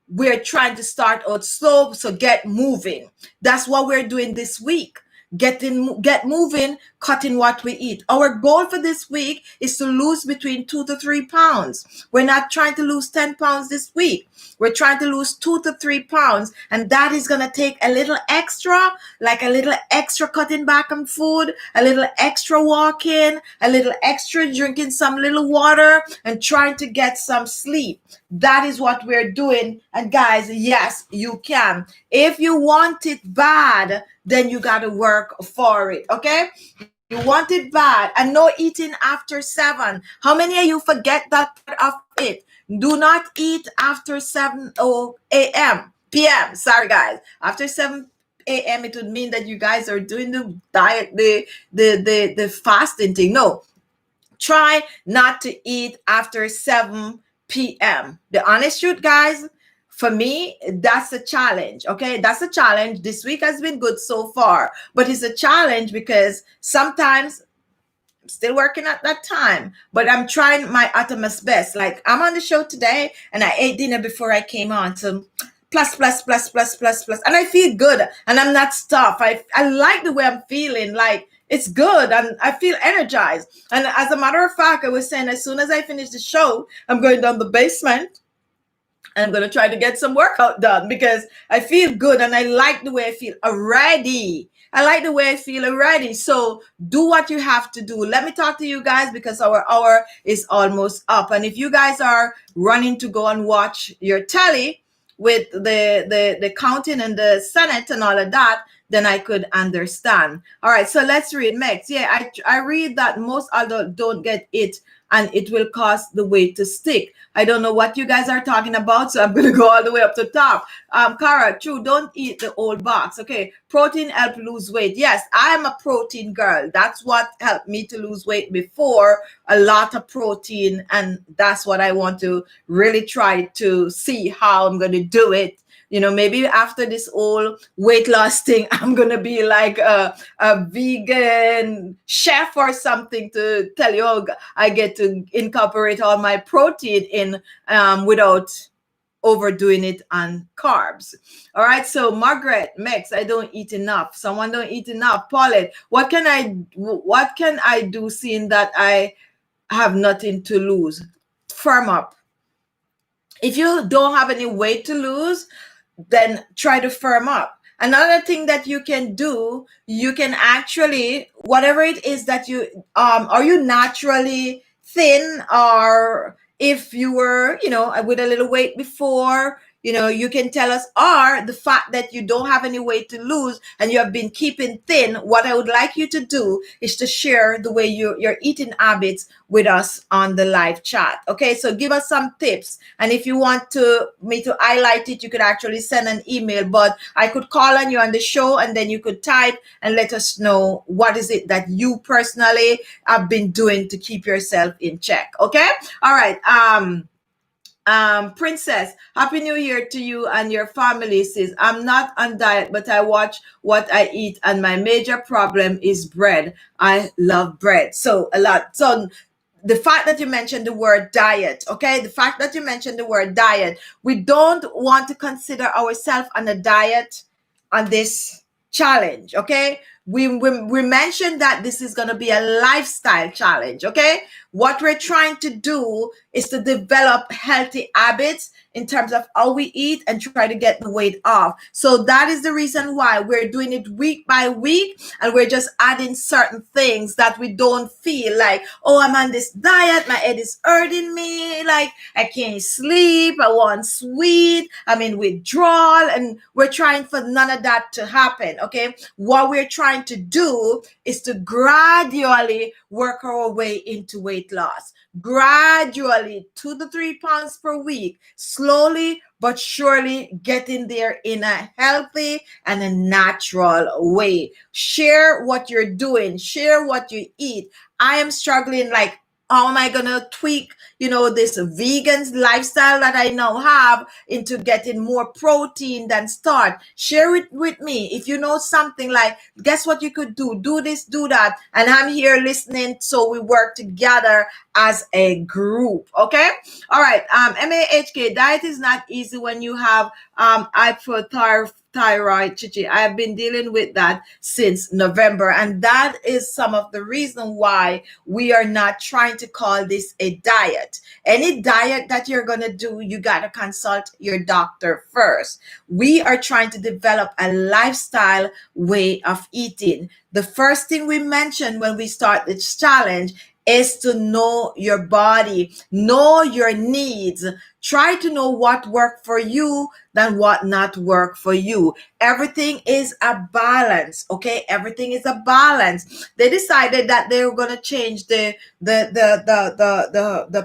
We're trying to start out slow, so get moving. That's what we're doing this week. get moving, cutting what we eat. Our goal for this week is to lose between 2 to 3 pounds. We're not trying to lose 10 pounds this week. We're trying to lose 2 to 3 pounds, and that is going to take a little extra, like a little extra cutting back on food, a little extra walking, a little extra drinking some little water, and trying to get some sleep. That is what we're doing. And guys, yes, you can. If you want it bad, then you got to work for it. Okay? You want it bad, and no eating after 7. How many of you forget that part of it? Do not eat after 7 a.m. p.m. Sorry, guys. After 7 a.m. it would mean that you guys are doing the diet, the fasting thing. No, try not to eat after 7 p.m. The honest truth, guys, for me, that's a challenge. Okay, that's a challenge. This week has been good so far, but it's a challenge because sometimes I'm still working at that time, but I'm trying my utmost best. Like, I'm on the show today and I ate dinner before I came on. So plus, and I feel good and I'm not stuffed. I like the way I'm feeling. Like, it's good and I feel energized. And as a matter of fact, I was saying, as soon as I finish the show, I'm going down the basement and I'm going to try to get some workout done because I feel good and I like the way I feel already. I like the way I feel already. So do what you have to do. Let me talk to you guys because our hour is almost up. And if you guys are running to go and watch your telly with the counting and the Senate and all of that, then I could understand. All right, so let's read next. Yeah, I read that most adults don't get it and it will cause the weight to stick. I don't know what you guys are talking about, so I'm going to go all the way up to top. Cara, true, don't eat the old box. Okay, protein help lose weight. Yes, I'm a protein girl. That's what helped me to lose weight before, a lot of protein, and that's what I want to really try to see how I'm going to do it. You know, maybe after this whole weight loss thing, I'm going to be like a vegan chef or something to tell you, oh, I get to incorporate all my protein in without overdoing it on carbs. All right. So Margaret, Mex, I don't eat enough. Someone don't eat enough. Paulette, what can I do seeing that I have nothing to lose? Firm up. If you don't have any weight to lose, then try to firm up. Another thing that you can do, you can actually, whatever it is that you, are you naturally thin, or if you were, with a little weight before, you can tell us, or the fact that you don't have any weight to lose and you have been keeping thin. What I would like you to do is to share the way your eating habits with us on the live chat. Okay, so give us some tips. And if you want me to highlight it, you could actually send an email, but I could call on you on the show and then you could type and let us know what is it that you personally have been doing to keep yourself in check. Okay, all right. Princess, happy new year to you and your family. Says, I'm not on diet, but I watch what I eat and my major problem is bread. I love bread. So a lot. So the fact that you mentioned the word diet, okay, we don't want to consider ourselves on a diet on this challenge. Okay, we mentioned that this is going to be a lifestyle challenge. Okay, what we're trying to do is to develop healthy habits in terms of how we eat and try to get the weight off. So that is the reason why we're doing it week by week, and we're just adding certain things that we don't feel like, oh, I'm on this diet, my head is hurting me, like I can't sleep, I want sweet, I'm in withdrawal, and we're trying for none of that to happen. Okay, what we're trying to do is to gradually work our way into weight loss. Gradually, 2 to 3 pounds per week, slowly but surely getting there in a healthy and a natural way. Share what you're doing, share what you eat. I am struggling, like, how am I gonna tweak, this vegan lifestyle that I now have into getting more protein than start? Share it with me. If you know something, like, guess what you could do? Do this, do that. And I'm here listening, so we work together as a group. Okay? All right. MAHK, diet is not easy when you have hypothyroidism. thyroid, Chichi. I have been dealing with that since November, and that is some of the reason why we are not trying to call this a diet. Any diet that you're going to do, you got to consult your doctor first. We are trying to develop a lifestyle way of eating. The first thing we mentioned when we start this challenge is to know your body, know your needs. Try to know what worked for you than what not work for you. Everything is a balance, okay? Everything is a balance. They decided that they were going to change the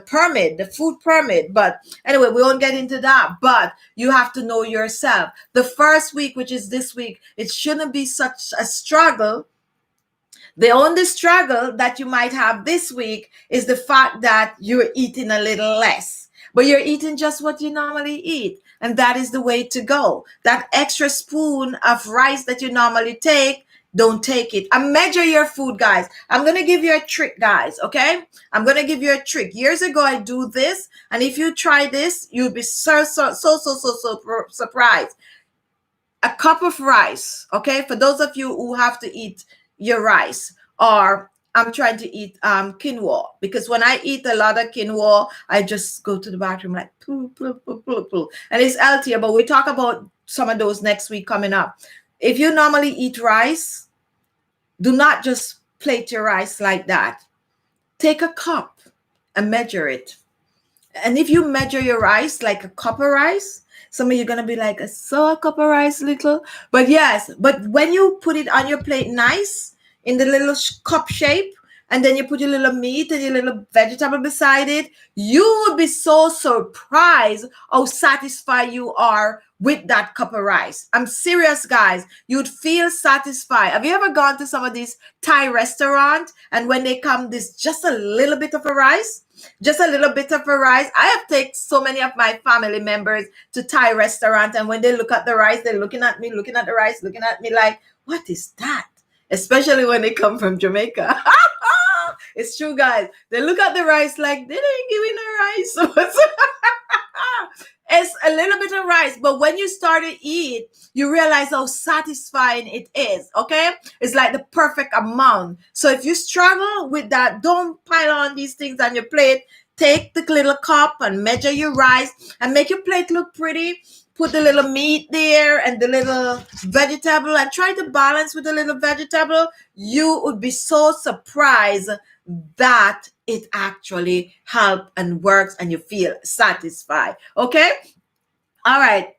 permit, the food permit. But anyway, we won't get into that. But you have to know yourself. The first week, which is this week, it shouldn't be such a struggle. The only struggle that you might have this week is the fact that you're eating a little less, but you're eating just what you normally eat. And that is the way to go. That extra spoon of rice that you normally take, don't take it. And measure your food, guys. I'm going to give you a trick, guys, okay? I'm going to give you a trick. Years ago, I do this. And if you try this, you'll be so surprised. A cup of rice, okay? For those of you who have to eat your rice, or I'm trying to eat quinoa, because when I eat a lot of quinoa, I just go to the bathroom like poo, and it's healthier. But we talk about some of those next week coming up. If you normally eat rice, do not just plate your rice like that. Take a cup and measure it. And if you measure your rice like a cup of rice, some of you are going to be like, so a cup of rice little. But yes, but when you put it on your plate nice, in the little cup shape, and then you put your little meat and your little vegetable beside it, you would be so surprised how satisfied you are with that cup of rice. I'm serious, guys. You'd feel satisfied. Have you ever gone to some of these Thai restaurants, and when they come, this just a little bit of a rice? Just a little bit of a rice. I have taken so many of my family members to Thai restaurant, and when they look at the rice, they're looking at me, looking at the rice, looking at me like, what is that? Especially when they come from Jamaica. It's true, guys. They look at the rice like, they didn't give me no rice. It's a little bit of rice, but when you start to eat, you realize how satisfying it is, okay? It's like the perfect amount. So if you struggle with that, don't pile on these things on your plate. Take the little cup and measure your rice and make your plate look pretty. Put the little meat there and the little vegetable and try to balance with the little vegetable. You would be so surprised that it actually helps and works and you feel satisfied. Okay? All right.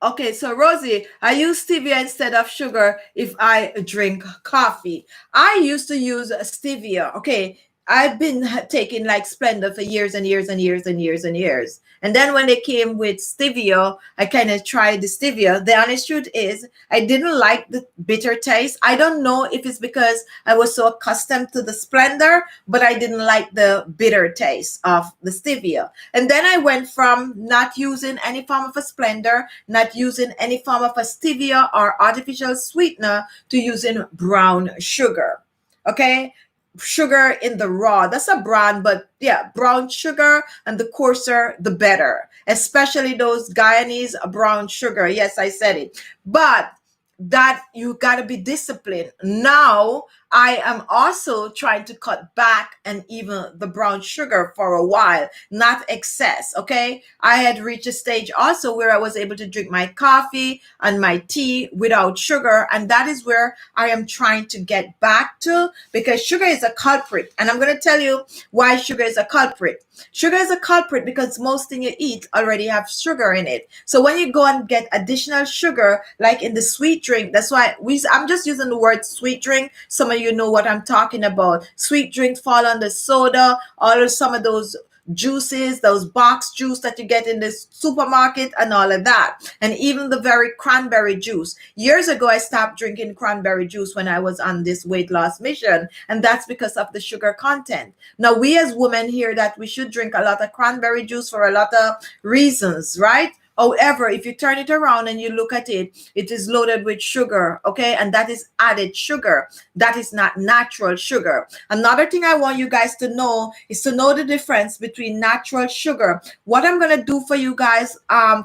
Okay, so Rosie, I use stevia instead of sugar if I drink coffee. I used to use stevia. Okay, I've been taking like Splenda for years and years and years and years and years. And then when they came with stevia, I kind of tried the stevia. The honest truth is, I didn't like the bitter taste. I don't know if it's because I was so accustomed to the Splenda, but I didn't like the bitter taste of the stevia. And then I went from not using any form of a Splenda, not using any form of a stevia or artificial sweetener, to using brown sugar. Okay? Sugar in the raw, that's a brand, but yeah, brown sugar, and the coarser the better, especially those Guyanese brown sugar. Yes, I said it. But that you got to be disciplined. Now I am also trying to cut back and even the brown sugar for a while, not excess. Okay. I had reached a stage also where I was able to drink my coffee and my tea without sugar. And that is where I am trying to get back to, because sugar is a culprit. And I'm going to tell you why sugar is a culprit. Sugar is a culprit because most things you eat already have sugar in it. So when you go and get additional sugar, like in the sweet drink, that's why I'm just using the word sweet drink. Some of you know what I'm talking about. Sweet drinks fall under soda, all of some of those juices, those box juice that you get in the supermarket and all of that. And even the very cranberry juice. Years ago, I stopped drinking cranberry juice when I was on this weight loss mission. And that's because of the sugar content. Now, we as women hear that we should drink a lot of cranberry juice for a lot of reasons, right? However, if you turn it around and you look at it, it is loaded with sugar, okay? And that is added sugar. That is not natural sugar. Another thing I want you guys to know is to know the difference between natural sugar. What I'm going to do for you guys,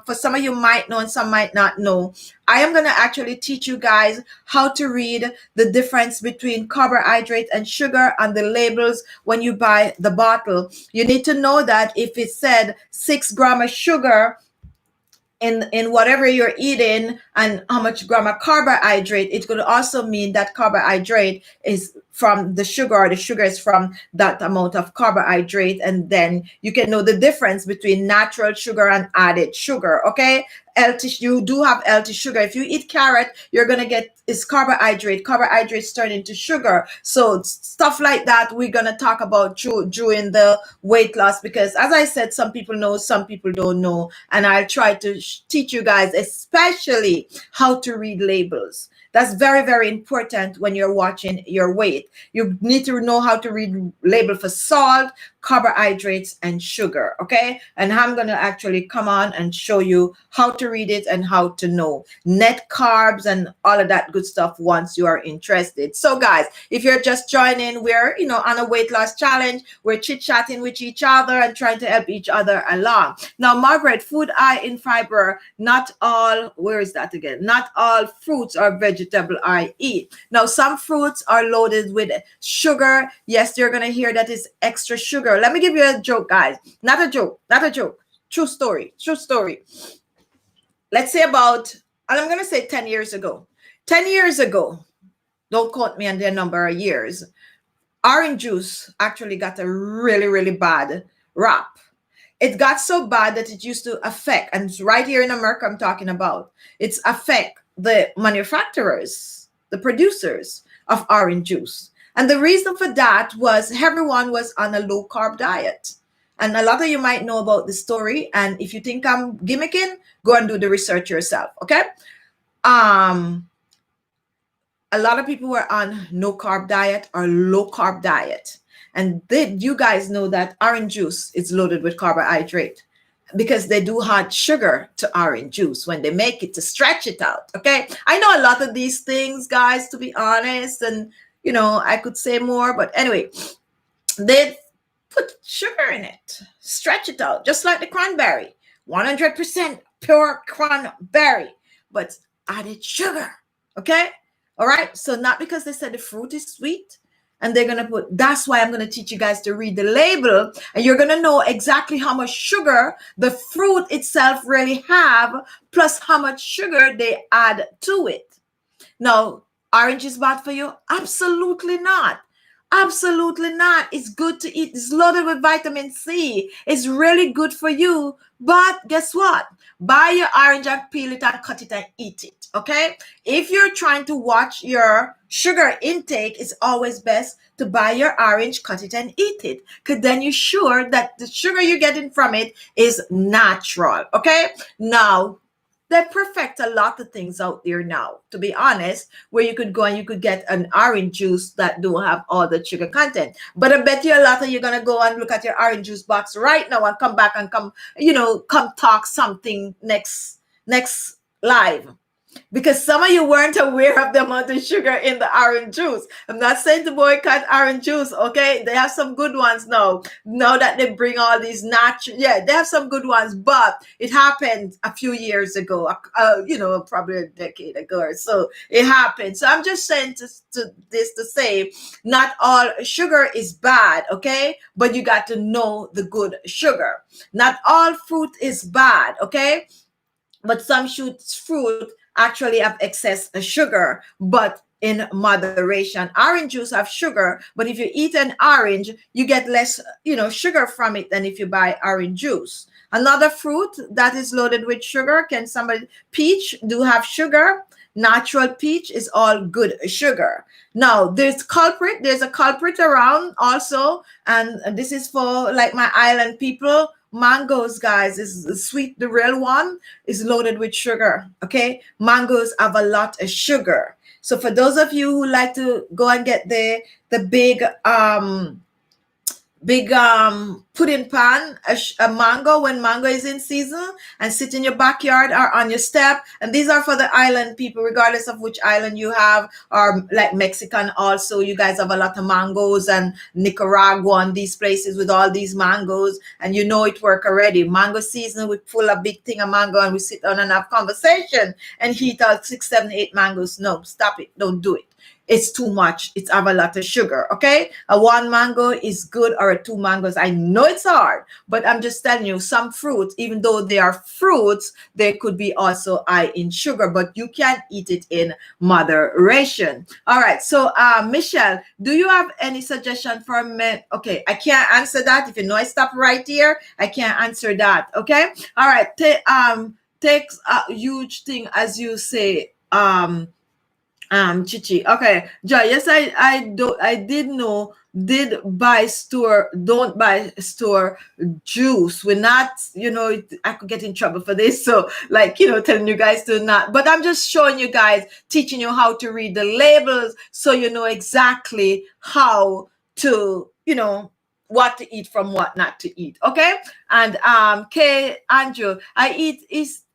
for some of you might know and some might not know, I am going to actually teach you guys how to read the difference between carbohydrate and sugar on the labels when you buy the bottle. You need to know that if it said 6 grams of sugar in whatever you're eating and how much gram of carbohydrate, it could also mean that carbohydrate is from the sugar, or the sugar is from that amount of carbohydrate. And then you can know the difference between natural sugar and added sugar, okay? Healthy, you do have healthy sugar. If you eat carrot, you're gonna get is carbohydrates turn into sugar. So stuff like that we're gonna talk about during the weight loss, because as I said, some people know, some people don't know, and I'll try to teach you guys especially how to read labels. That's very, very important when you're watching your weight. You need to know how to read label for salt, carbohydrates, and sugar, okay? And I'm going to actually come on and show you how to read it and how to know net carbs and all of that good stuff once you are interested. So guys, if you're just joining, we're, on a weight loss challenge. We're chit-chatting with each other and trying to help each other along. Now, Margaret, food high in fiber, not all, where is that again? Not all fruits or vegetable I eat. Now, some fruits are loaded with sugar. Yes, you're going to hear that is extra sugar. Let me give you a joke, guys. Not a joke. True story. Let's say about, and I'm going to say 10 years ago. 10 years ago, don't quote me on their number of years, orange juice actually got a really, really bad rap. It got so bad that it used to affect, and right here in America I'm talking about, it's affect the manufacturers, the producers of orange juice. And the reason for that was everyone was on a low carb diet. And a lot of you might know about the story. And if you think I'm gimmicking, go and do the research yourself, okay? A lot of people were on no carb diet or low carb diet. And you guys know that orange juice is loaded with carbohydrate, because they do add sugar to orange juice when they make it to stretch it out, okay? I know a lot of these things, guys, to be honest, and I could say more, but anyway, they put sugar in it, stretch it out, just like the cranberry, 100% pure cranberry, but added sugar, okay? All right, so not because they said the fruit is sweet, and they're going to put, that's why I'm going to teach you guys to read the label, and you're going to know exactly how much sugar the fruit itself really have, plus how much sugar they add to it. Now, orange is bad for you? Absolutely not. Absolutely not. It's good to eat. It's loaded with vitamin C. It's really good for you. But guess what? Buy your orange and peel it and cut it and eat it. Okay? If you're trying to watch your sugar intake, it's always best to buy your orange, cut it and eat it. Because then you're sure that the sugar you're getting from it is natural. Okay? Now, they perfect a lot of things out there now, to be honest, where you could go and you could get an orange juice that don't have all the sugar content. But I bet you a lot of you're going to go and look at your orange juice box right now and come back and come talk something next live. Because some of you weren't aware of the amount of sugar in the orange juice. I'm not saying to boycott orange juice, okay? They have some good ones now. Now that they bring all these natural, they have some good ones, but it happened a few years ago, probably a decade ago or so. It happened. So I'm just saying to say, not all sugar is bad, okay? But you got to know the good sugar. Not all fruit is bad, okay? But some fruit actually have excess sugar, but in moderation. Orange juice have sugar, but if you eat an orange, you get less, sugar from it than if you buy orange juice. Another fruit that is loaded with sugar, peach do have sugar. Natural peach is all good sugar. Now, there's a culprit around also, and this is for like my island people. Mangoes, guys, is sweet. The real one is loaded with sugar. Okay, mangoes have a lot of sugar. So for those of you who like to go and get the big big pudding pan, a mango when mango is in season, and sit in your backyard or on your step. And these are for the island people, regardless of which island you have, or like Mexican also. You guys have a lot of mangoes, and Nicaragua and these places with all these mangoes, and you know it work already. Mango season, we pull a big thing of mango and we sit down and have conversation and eat out 6, 7, 8 mangoes. No, stop it. Don't do it. It's too much. It's have a lot of sugar. Okay, a 1 mango is good, or a 2 mangoes. I know it's hard, but I'm just telling you, some fruits, even though they are fruits, they could be also high in sugar, but you can eat it in moderation. All right. So, Michelle, do you have any suggestion for men? Okay, I can't answer that. If you know I stop right here, I can't answer that. Okay. All right. Takes a huge thing, as you say. Chichi. Okay, Joy. Yes, I did know. Did buy store? Don't buy store juice. We're not. I could get in trouble for this. So, like, telling you guys to not. But I'm just showing you guys, teaching you how to read the labels, so you know exactly how to, what to eat from what not to eat. Okay. And Andrew, I eat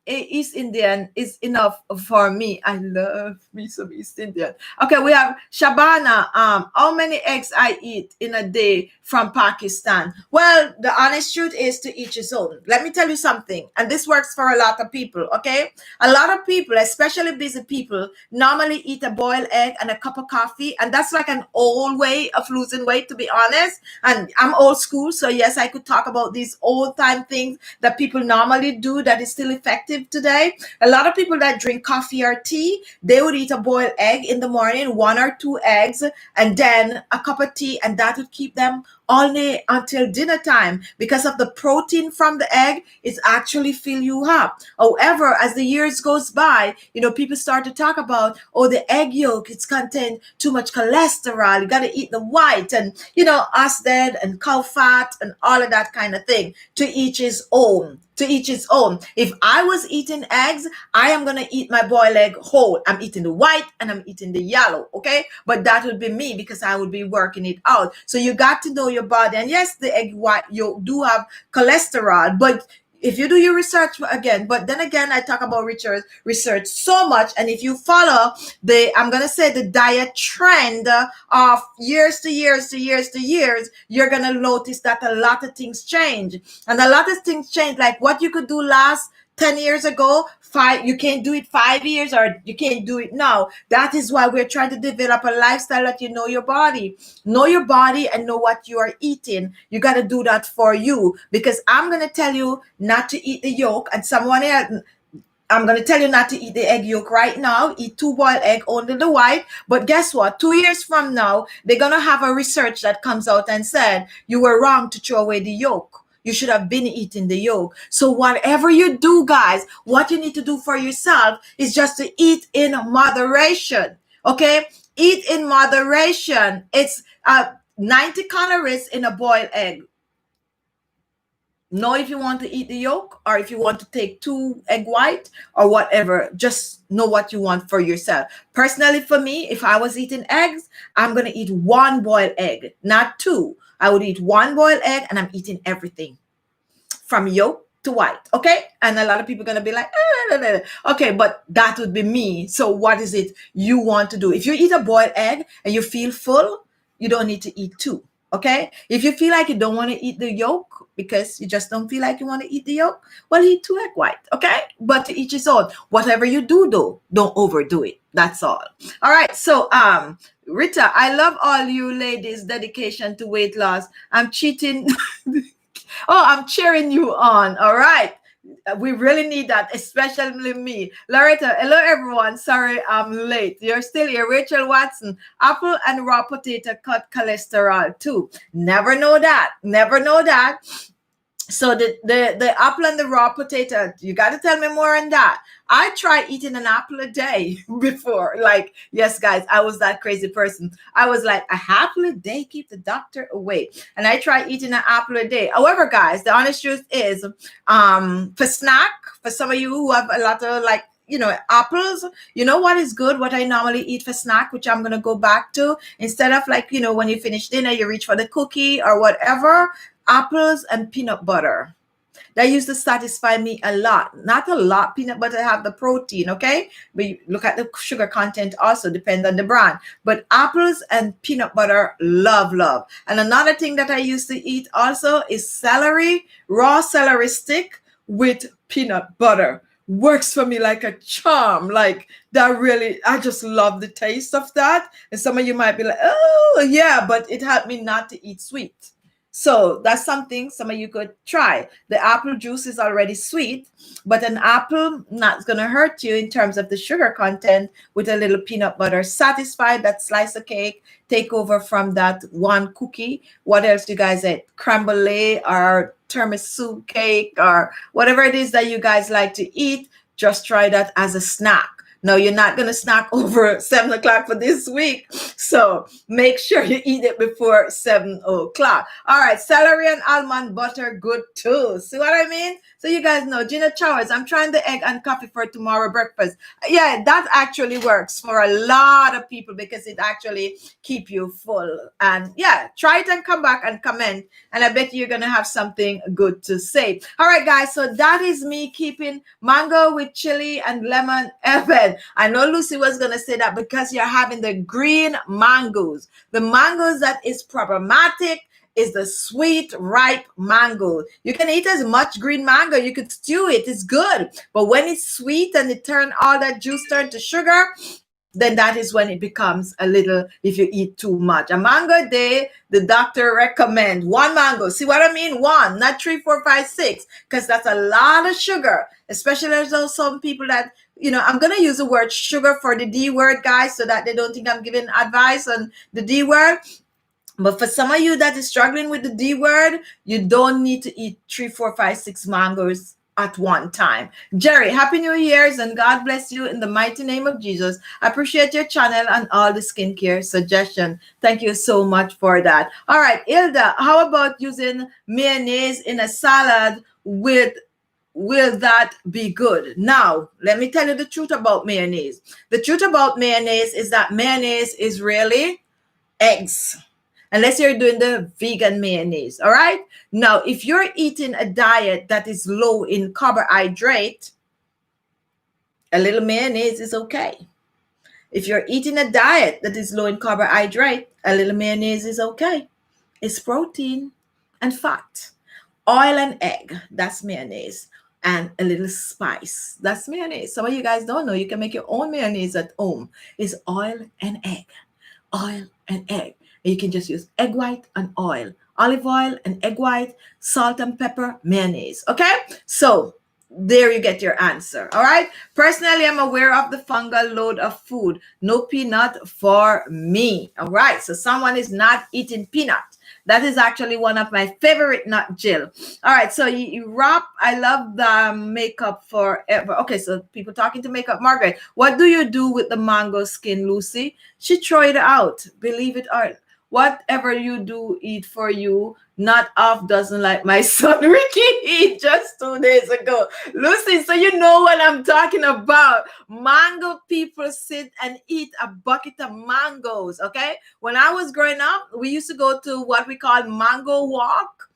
East Indian is enough for me. I love me some East Indian. Okay, we have Shabana. How many eggs I eat in a day from Pakistan? Well, the honest truth is, to each his own. Let me tell you something, and this works for a lot of people. Okay, a lot of people, especially busy people, normally eat a boiled egg and a cup of coffee, and that's like an old way of losing weight, to be honest. And I'm old school, so yes, I could talk about these old time things that people normally do that is still effective today. A lot of people that drink coffee or tea, they would eat a boiled egg in the morning, 1 or 2 eggs, and then a cup of tea, and that would keep them all day until dinner time, because of the protein from the egg is actually fill you up. However, as the years goes by, people start to talk about, oh, the egg yolk, it's contain too much cholesterol, you got to eat the white, and acid and cow fat and all of that kind of thing. To each his own. To each his own. If I was eating eggs, I am going to eat my boiled egg whole. I'm eating the white and I'm eating the yellow. Okay. But that would be me, because I would be working it out. So you got to know your body. And yes, the egg white, you do have cholesterol, but if you do your research again, but then again, I talk about research so much. And if you follow I'm going to say the diet trend of years to years to years to years, you're going to notice that a lot of things change. And a lot of things change, like what you could do last 10 years ago, you can't do it 5 years, or you can't do it now. That is why we're trying to develop a lifestyle that you know your body and know what you are eating. You got to do that for you, because I'm going to tell you not to eat the yolk, and someone else, I'm going to tell you not to eat the egg yolk right now. Eat 2 boiled egg, only the white. But guess what? 2 years from now, they're going to have a research that comes out and said, you were wrong to throw away the yolk. You should have been eating the yolk. So whatever you do, guys, what you need to do for yourself is just to eat in moderation. Okay? Eat in moderation. It's 90 calories in a boiled egg. Know if you want to eat the yolk, or if you want to take 2 egg white, or whatever. Just know what you want for yourself. Personally, for me, if I was eating eggs, I'm going to eat 1 boiled egg, not 2. I would eat 1 boiled egg, and I'm eating everything from yolk to white. Okay. And a lot of people are going to be like, okay, but that would be me. So what is it you want to do? If you eat a boiled egg and you feel full, you don't need to eat 2. Okay. If you feel like you don't want to eat the yolk because you just don't feel like you want to eat the yolk, well, eat 2 egg white. Okay. But to each his own. Whatever you do, though, don't overdo it. That's all. All right. So, Rita, I love all you ladies' dedication to weight loss. I'm cheating. Oh, I'm cheering you on. All right. We really need that, especially me. Loretta, hello, everyone. Sorry I'm late. You're still here. Rachel Watson, apple and raw potato cut cholesterol too. Never know that. Never know that. So the apple and the raw potato, you got to tell me more on that. I tried eating an apple a day before. Like, yes, guys, I was that crazy person. I was like, a apple a day, keep the doctor away. And I tried eating an apple a day. However, guys, the honest truth is, for snack, for some of you who have a lot of, like, apples. You know what is good, what I normally eat for snack, which I'm going to go back to, instead of like, when you finish dinner, you reach for the cookie or whatever, apples and peanut butter. That used to satisfy me a lot. Not a lot. Peanut butter have the protein, okay? But you look at the sugar content also, depends on the brand. But apples and peanut butter, love, love. And another thing that I used to eat also is celery, raw celery stick with peanut butter. Works for me like a charm. Like that really, I just love the taste of that. And some of you might be like, oh yeah, but it helped me not to eat sweet. So that's something some of you could try. The apple juice is already sweet, but an apple not going to hurt you in terms of the sugar content with a little peanut butter. Satisfy that slice of cake, take over from that one cookie. What else do you guys eat? Creme brulee or tiramisu cake or whatever it is that you guys like to eat. Just try that as a snack. No, you're not going to snack over 7 o'clock for this week. So make sure you eat it before 7 o'clock. All right. Celery and almond butter, good too. See what I mean? So you guys know, Gina Chowers, I'm trying the egg and coffee for tomorrow breakfast. Yeah, that actually works for a lot of people because it actually keep you full. And yeah, try it and come back and comment. And I bet you're going to have something good to say. All right, guys. So that is me keeping mango with chili and lemon even. I know Lucy was going to say that because you're having the green mangoes. The mangoes that is problematic is the sweet, ripe mango. You can eat as much green mango. You could stew it. It's good. But when it's sweet and it turn all that juice turn to sugar, then that is when it becomes a little, if you eat too much. A mango a day, the doctor recommend 1 mango. See what I mean? 1, not 3, 4, 5, 6, because that's a lot of sugar, especially there's some people that, I'm going to use the word sugar for the D word, guys, so that they don't think I'm giving advice on the D word. But for some of you that is struggling with the D word, you don't need to eat 3, 4, 5, 6 mangoes at one time. Jerry, Happy New Year's and God bless you in the mighty name of Jesus. I appreciate your channel and all the skincare suggestion. Thank you so much for that. All right, Ilda, how about using mayonnaise in a salad will that be good? Now, let me tell you the truth about mayonnaise. The truth about mayonnaise is that mayonnaise is really eggs. Unless you're doing the vegan mayonnaise, all right? Now, if you're eating a diet that is low in carbohydrate, a little mayonnaise is okay. If you're eating a diet that is low in carbohydrate, a little mayonnaise is okay. It's protein and fat. Oil and egg, that's mayonnaise. And a little spice, that's mayonnaise. Some of you guys don't know, you can make your own mayonnaise at home. It's oil and egg. Oil and egg. You can just use egg white and oil, olive oil and egg white, salt and pepper, mayonnaise. Okay? So there you get your answer. All right? Personally, I'm aware of the fungal load of food. No peanut for me. All right? So someone is not eating peanut. That is actually one of my favorite nut, Jill. All right, so you wrap. I love the makeup forever. Okay, so people talking to makeup. Margaret, what do you do with the mango skin, Lucy? She throw it out. Believe it or whatever you do, eat for you. Not half dozen like my son Ricky eat just 2 days ago. Lucy, so you know what I'm talking about. Mango people sit and eat a bucket of mangoes, okay? When I was growing up, we used to go to what we call mango walk.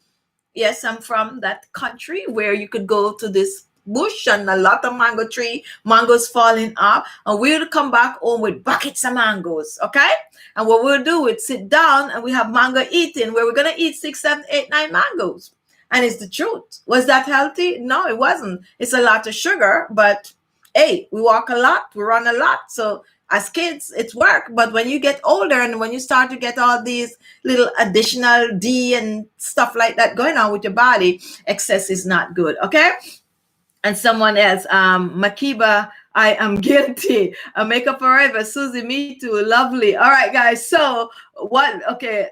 Yes, I'm from that country where you could go to this bush and a lot of mango tree, mangoes falling up, and we would come back home with buckets of mangoes, okay? And what we'll do is sit down and we have mango eating where we're going to eat 6, 7, 8, 9 mangoes. And it's the truth. Was that healthy? No, it wasn't. It's a lot of sugar, but hey, we walk a lot, we run a lot. So as kids, it's work. But when you get older and when you start to get all these little additional D and stuff like that going on with your body, excess is not good, okay? And someone else, Makiba, I am guilty. Makeup forever. Susie, me too. Lovely. All right, guys. So what? Okay.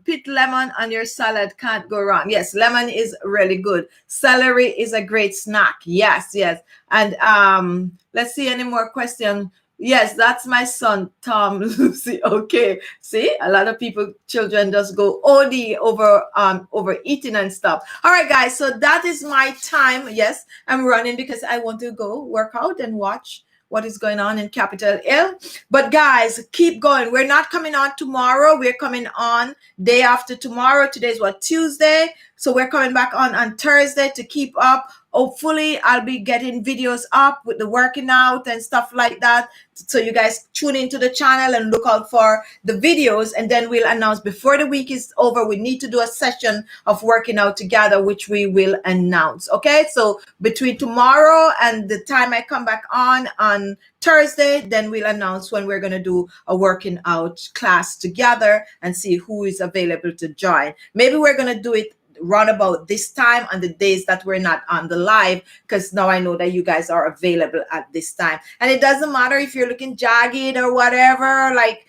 Put lemon on your salad. Can't go wrong. Yes, lemon is really good. Celery is a great snack. Yes, yes. And let's see any more question. Yes, that's my son, Tom Lucy. Okay. See, a lot of people, children just go OD over eating and stuff. All right, guys. So that is my time. Yes, I'm running because I want to go work out and watch what is going on in Capital Hill. But guys, keep going. We're not coming on tomorrow. We're coming on day after tomorrow. Today's what, Tuesday? So we're coming back on Thursday to keep up. Hopefully, I'll be getting videos up with the working out and stuff like that. So you guys tune into the channel and look out for the videos, and then we'll announce before the week is over. We need to do a session of working out together, which we will announce. Okay, so between tomorrow and the time I come back on Thursday, then we'll announce when we're going to do a working out class together and see who is available to join. Maybe we're going to do it run about this time on the days that we're not on the live, because now I know that you guys are available at this time. And it doesn't matter if you're looking jagged or whatever, like,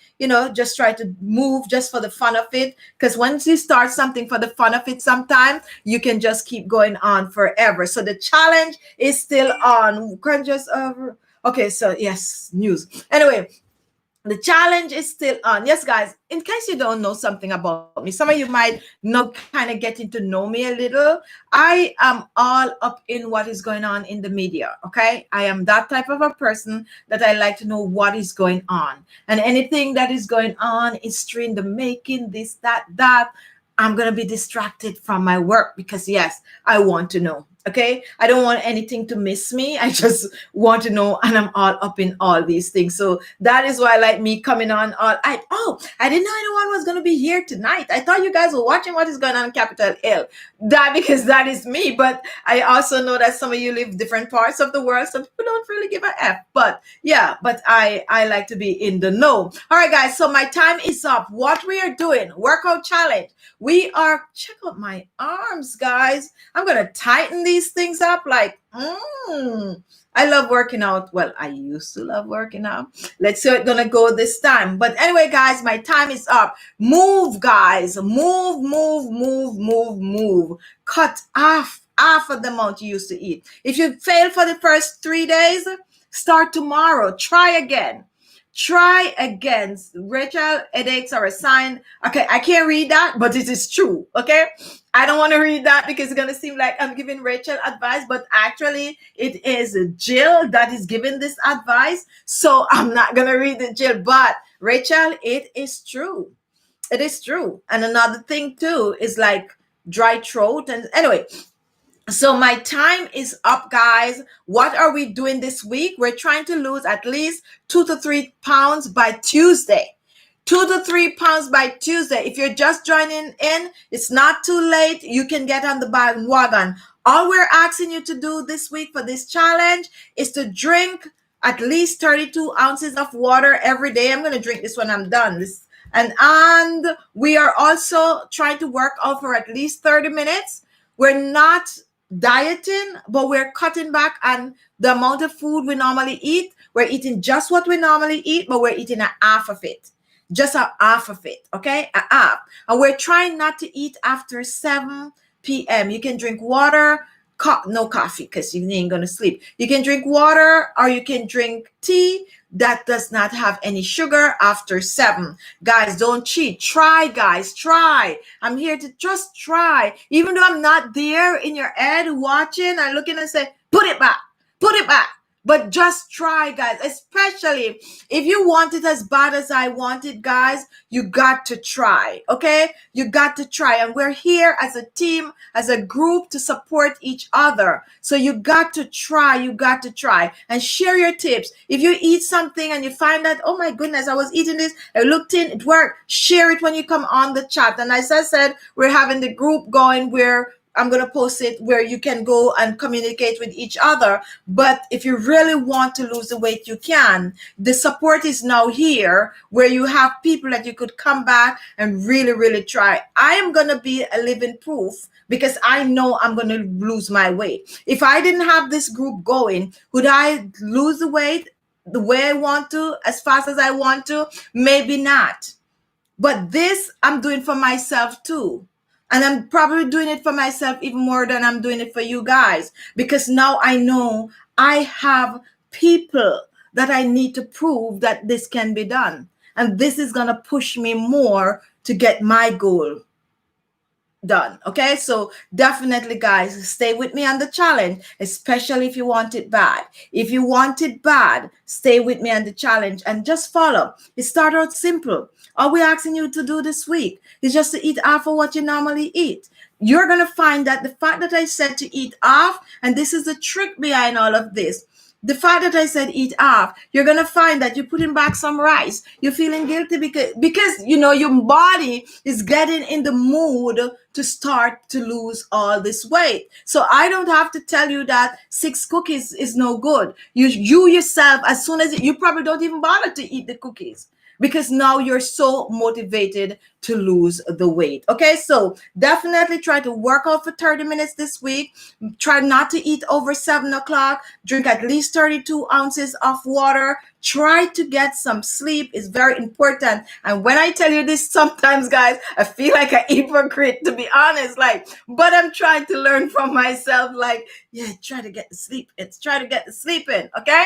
just try to move just for the fun of it, because once you start something for the fun of it, sometime you can just keep going on forever. So the challenge is still on. Okay, so yes, news. Anyway, the challenge is still on. Yes, guys, in case you don't know something about me, some of you might know, kind of getting to know me a little. I am all up in what is going on in the media, okay? I am that type of a person that I like to know what is going on. And anything that is going on, history in the making, this, that, I'm going to be distracted from my work because, yes, I want to know. Okay, I don't want anything to miss me. I just want to know, and I'm all up in all these things. So that is why, like me coming on, I didn't know anyone was going to be here tonight. I thought you guys were watching what is going on in Capitol Hill. That because that is me. But I also know that some of you live different parts of the world. Some people don't really give a F. But yeah, but I like to be in the know. All right, guys. So my time is up. What we are doing, workout challenge. We are, check out my arms, guys. I'm going to tighten these things up like, I love working out. Well, I used to love working out. Let's see how it's going to go this time. But anyway, guys, my time is up. Move, guys. Move. Cut half of the amount you used to eat. If you fail for the first 3 days, start tomorrow. Try again. Rachel, headaches are a sign. Okay, I can't read that, but it is true. Okay, I don't want to read that because it's going to seem like I'm giving Rachel advice, but actually it is Jill that is giving this advice. So I'm not going to read it, Jill, but Rachel, it is true. It is true. And another thing too is like dry throat. And anyway, so my time is up, guys. What are we doing this week? We're trying to lose at least 2 to 3 pounds by Tuesday. 2 to 3 pounds by Tuesday. If you're just joining in, it's not too late. You can get on the bandwagon. All we're asking you to do this week for this challenge is to drink at least 32 ounces of water every day. I'm going to drink this when I'm done. And we are also trying to work out for at least 30 minutes. We're not dieting, but we're cutting back on the amount of food we normally eat. We're eating just what we normally eat, but we're eating a half of it. Just a half of it, okay? A half. And we're trying not to eat after 7 p.m. You can drink water, no coffee because you ain't going to sleep. You can drink water or you can drink tea that does not have any sugar after 7. Guys, don't cheat. Try, guys. Try. I'm here to just try. Even though I'm not there in your head watching and looking and say, put it back. Put it back. But just try, guys, especially if you want it as bad as I want it, guys, you got to try, okay? You got to try. And we're here as a team, as a group to support each other. So you got to try. You got to try and share your tips. If you eat something and you find that, oh my goodness, I was eating this, I looked in, it worked, share it when you come on the chat. And as I said, we're having the group going where I'm going to post it where you can go and communicate with each other. But if you really want to lose the weight, you can. The support is now here where you have people that you could come back and really, really try. I am going to be a living proof because I know I'm going to lose my weight. If I didn't have this group going, would I lose the weight the way I want to, as fast as I want to? Maybe not. But this I'm doing for myself too. And I'm probably doing it for myself even more than I'm doing it for you guys. Because now I know I have people that I need to prove that this can be done. And this is going to push me more to get my goal done. Okay, so definitely, guys, stay with me on the challenge, especially if you want it bad. If you want it bad, stay with me on the challenge and just follow. It start out simple. All we're asking you to do this week is just to eat half of what you normally eat. You're going to find that the fact that I said to eat half, and this is the trick behind all of this, the fact that I said eat half, you're gonna find that you're putting back some rice. You're feeling guilty because you know your body is getting in the mood to start to lose all this weight. So I don't have to tell you that 6 cookies is no good. You yourself, as soon as you probably don't even bother to eat the cookies, because now you're so motivated to lose the weight. Okay, so definitely try to work out for 30 minutes this week. Try not to eat over 7 o'clock. Drink at least 32 ounces of water. Try to get some sleep. It's very important. And when I tell you this, sometimes, guys, I feel like a hypocrite, to be honest. But I'm trying to learn from myself. Try to get the sleep. Try to get the sleep in. Okay.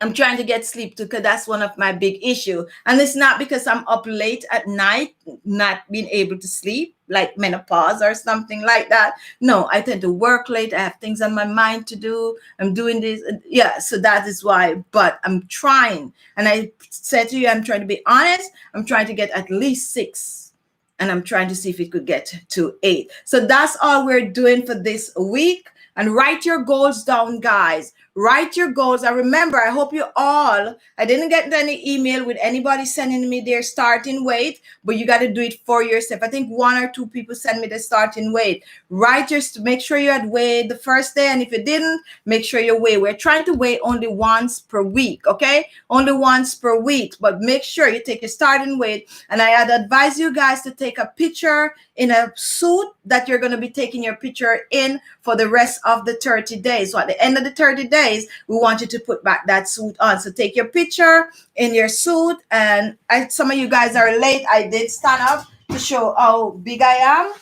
I'm trying to get sleep too, because that's one of my big issue. And it's not because I'm up late at night, not being able to sleep, like menopause or something like that. No, I tend to work late. I have things on my mind to do. I'm doing this. Yeah, so that is why. But I'm trying. And I said to you, I'm trying to be honest. I'm trying to get at least 6. And I'm trying to see if it could get to 8. So that's all we're doing for this week. And write your goals down, guys. Write your goals. I remember, I hope you all, I didn't get any email with anybody sending me their starting weight, but you got to do it for yourself. I think 1 or 2 people sent me the starting weight. Make sure you had weighed the first day. And if you didn't, make sure you weigh. We're trying to weigh only once per week, okay? Only once per week, but make sure you take your starting weight. And I had advised you guys to take a picture in a suit that you're going to be taking your picture in for the rest of the 30 days. So at the end of the 30 days, we want you to put back that suit on. So take your picture in your suit. And some of you guys are late. I did stand up to show how big I am.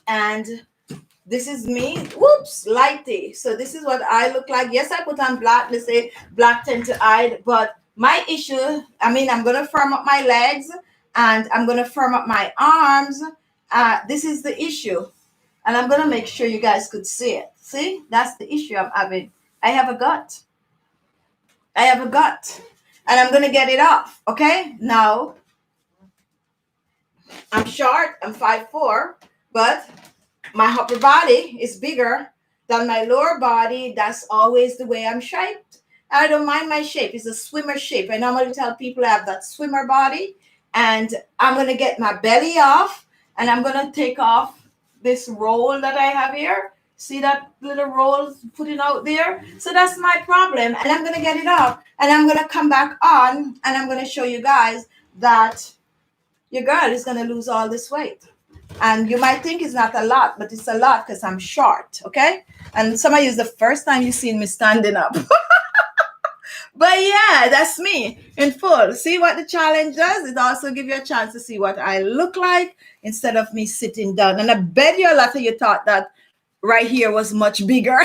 And this is me. Whoops, lighty. So this is what I look like. Yes, I put on black. They say black tend to hide. But my issue, I'm going to firm up my legs. And I'm going to firm up my arms. This is the issue. And I'm going to make sure you guys could see it. See, that's the issue I'm having. I have a gut. And I'm going to get it off. Okay. Now, I'm short. I'm 5'4", but my upper body is bigger than my lower body. That's always the way I'm shaped. I don't mind my shape. It's a swimmer shape. I normally tell people I have that swimmer body. And I'm going to get my belly off, and I'm going to take off this roll that I have here. See that little roll putting out there? So that's my problem. And I'm going to get it off, and I'm going to come back on, and I'm going to show you guys that your girl is going to lose all this weight. And you might think it's not a lot, but it's a lot because I'm short, okay? And some of you, is the first time you've seen me standing up. But yeah, that's me in full. See what the challenge does? It also gives you a chance to see what I look like instead of me sitting down. And I bet you a lot of you thought that right here was much bigger.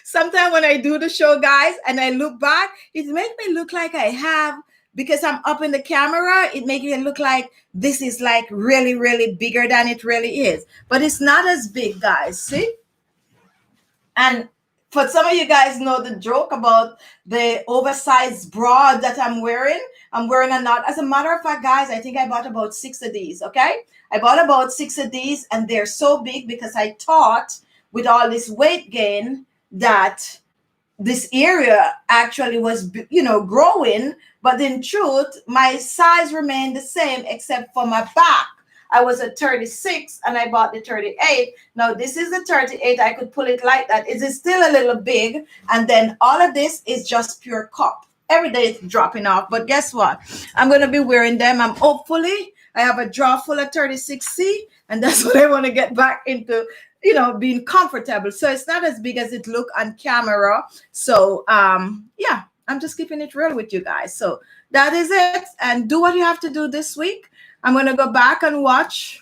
Sometimes when I do the show, guys, and I look back, it makes me look like I have, because I'm up in the camera, it makes it look like this is like really, really bigger than it really is. But it's not as big, guys. See? And for some of you guys know the joke about the oversized bra that I'm wearing. I'm wearing a knot. As a matter of fact, guys, I think I bought about 6 of these, okay? I bought about 6 of these, and they're so big because I thought with all this weight gain that this area actually was, growing. But in truth, my size remained the same except for my back. I was at 36 and I bought the 38. Now this is the 38. I could pull it like that. It is still a little big. And then all of this is just pure cup. Every day it's dropping off. But guess what? I'm going to be wearing them. I have a drawer full of 36C. And that's what I want to get back into, being comfortable. So it's not as big as it look on camera. So, yeah, I'm just keeping it real with you guys. So that is it. And do what you have to do this week. I'm going to go back and watch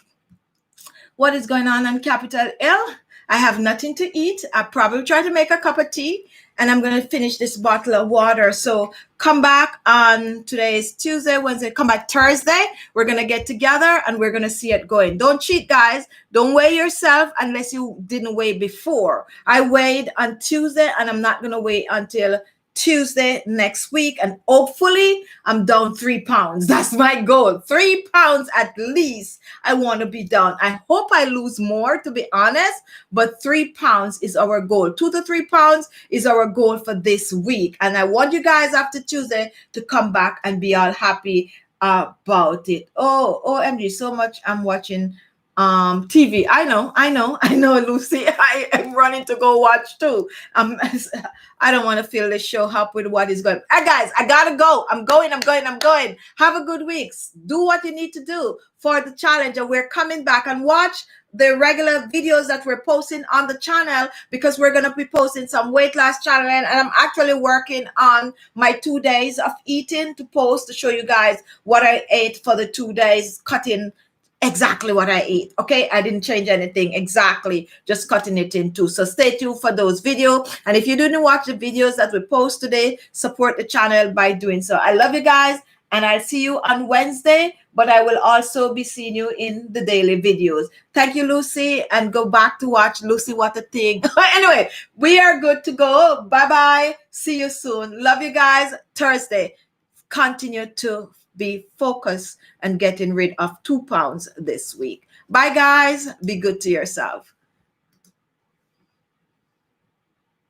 what is going on Capitol Hill. I have nothing to eat. I probably try to make a cup of tea and I'm going to finish this bottle of water. So come back on, today's Tuesday, Wednesday, come back Thursday. We're going to get together and we're going to see it going. Don't cheat, guys. Don't weigh yourself unless you didn't weigh before. I weighed on Tuesday, and I'm not going to wait until Tuesday next week, and hopefully I'm down 3 pounds. That's my goal. 3 pounds at least. I want to be down. I hope I lose more, to be honest, but 3 pounds is our goal. 2 to 3 pounds is our goal for this week, and I want you guys after Tuesday to come back and be all happy about it. Oh, OMG, so much I'm watching TV. I know, Lucy. I am running to go watch too. I don't want to fill the show up with what is going. Guys, I gotta go. I'm going. Have a good week. Do what you need to do for the challenge, and we're coming back and watch the regular videos that we're posting on the channel, because we're gonna be posting some weight loss challenge, and I'm actually working on my 2 days of eating to post to show you guys what I ate for the 2 days, cutting exactly what I ate. Okay, I didn't change anything, exactly, just cutting it in two. So stay tuned for those videos, and if you didn't watch the videos that we post today, support the channel by doing so. I love you guys, and I'll see you on Wednesday, but I will also be seeing you in the daily videos. Thank you, Lucy, and go back to watch Lucy What a Thing. Anyway, we are good to go. Bye-bye. See you soon. Love you guys. Thursday, continue to be focused and getting rid of 2 pounds this week. Bye, guys. Be good to yourself.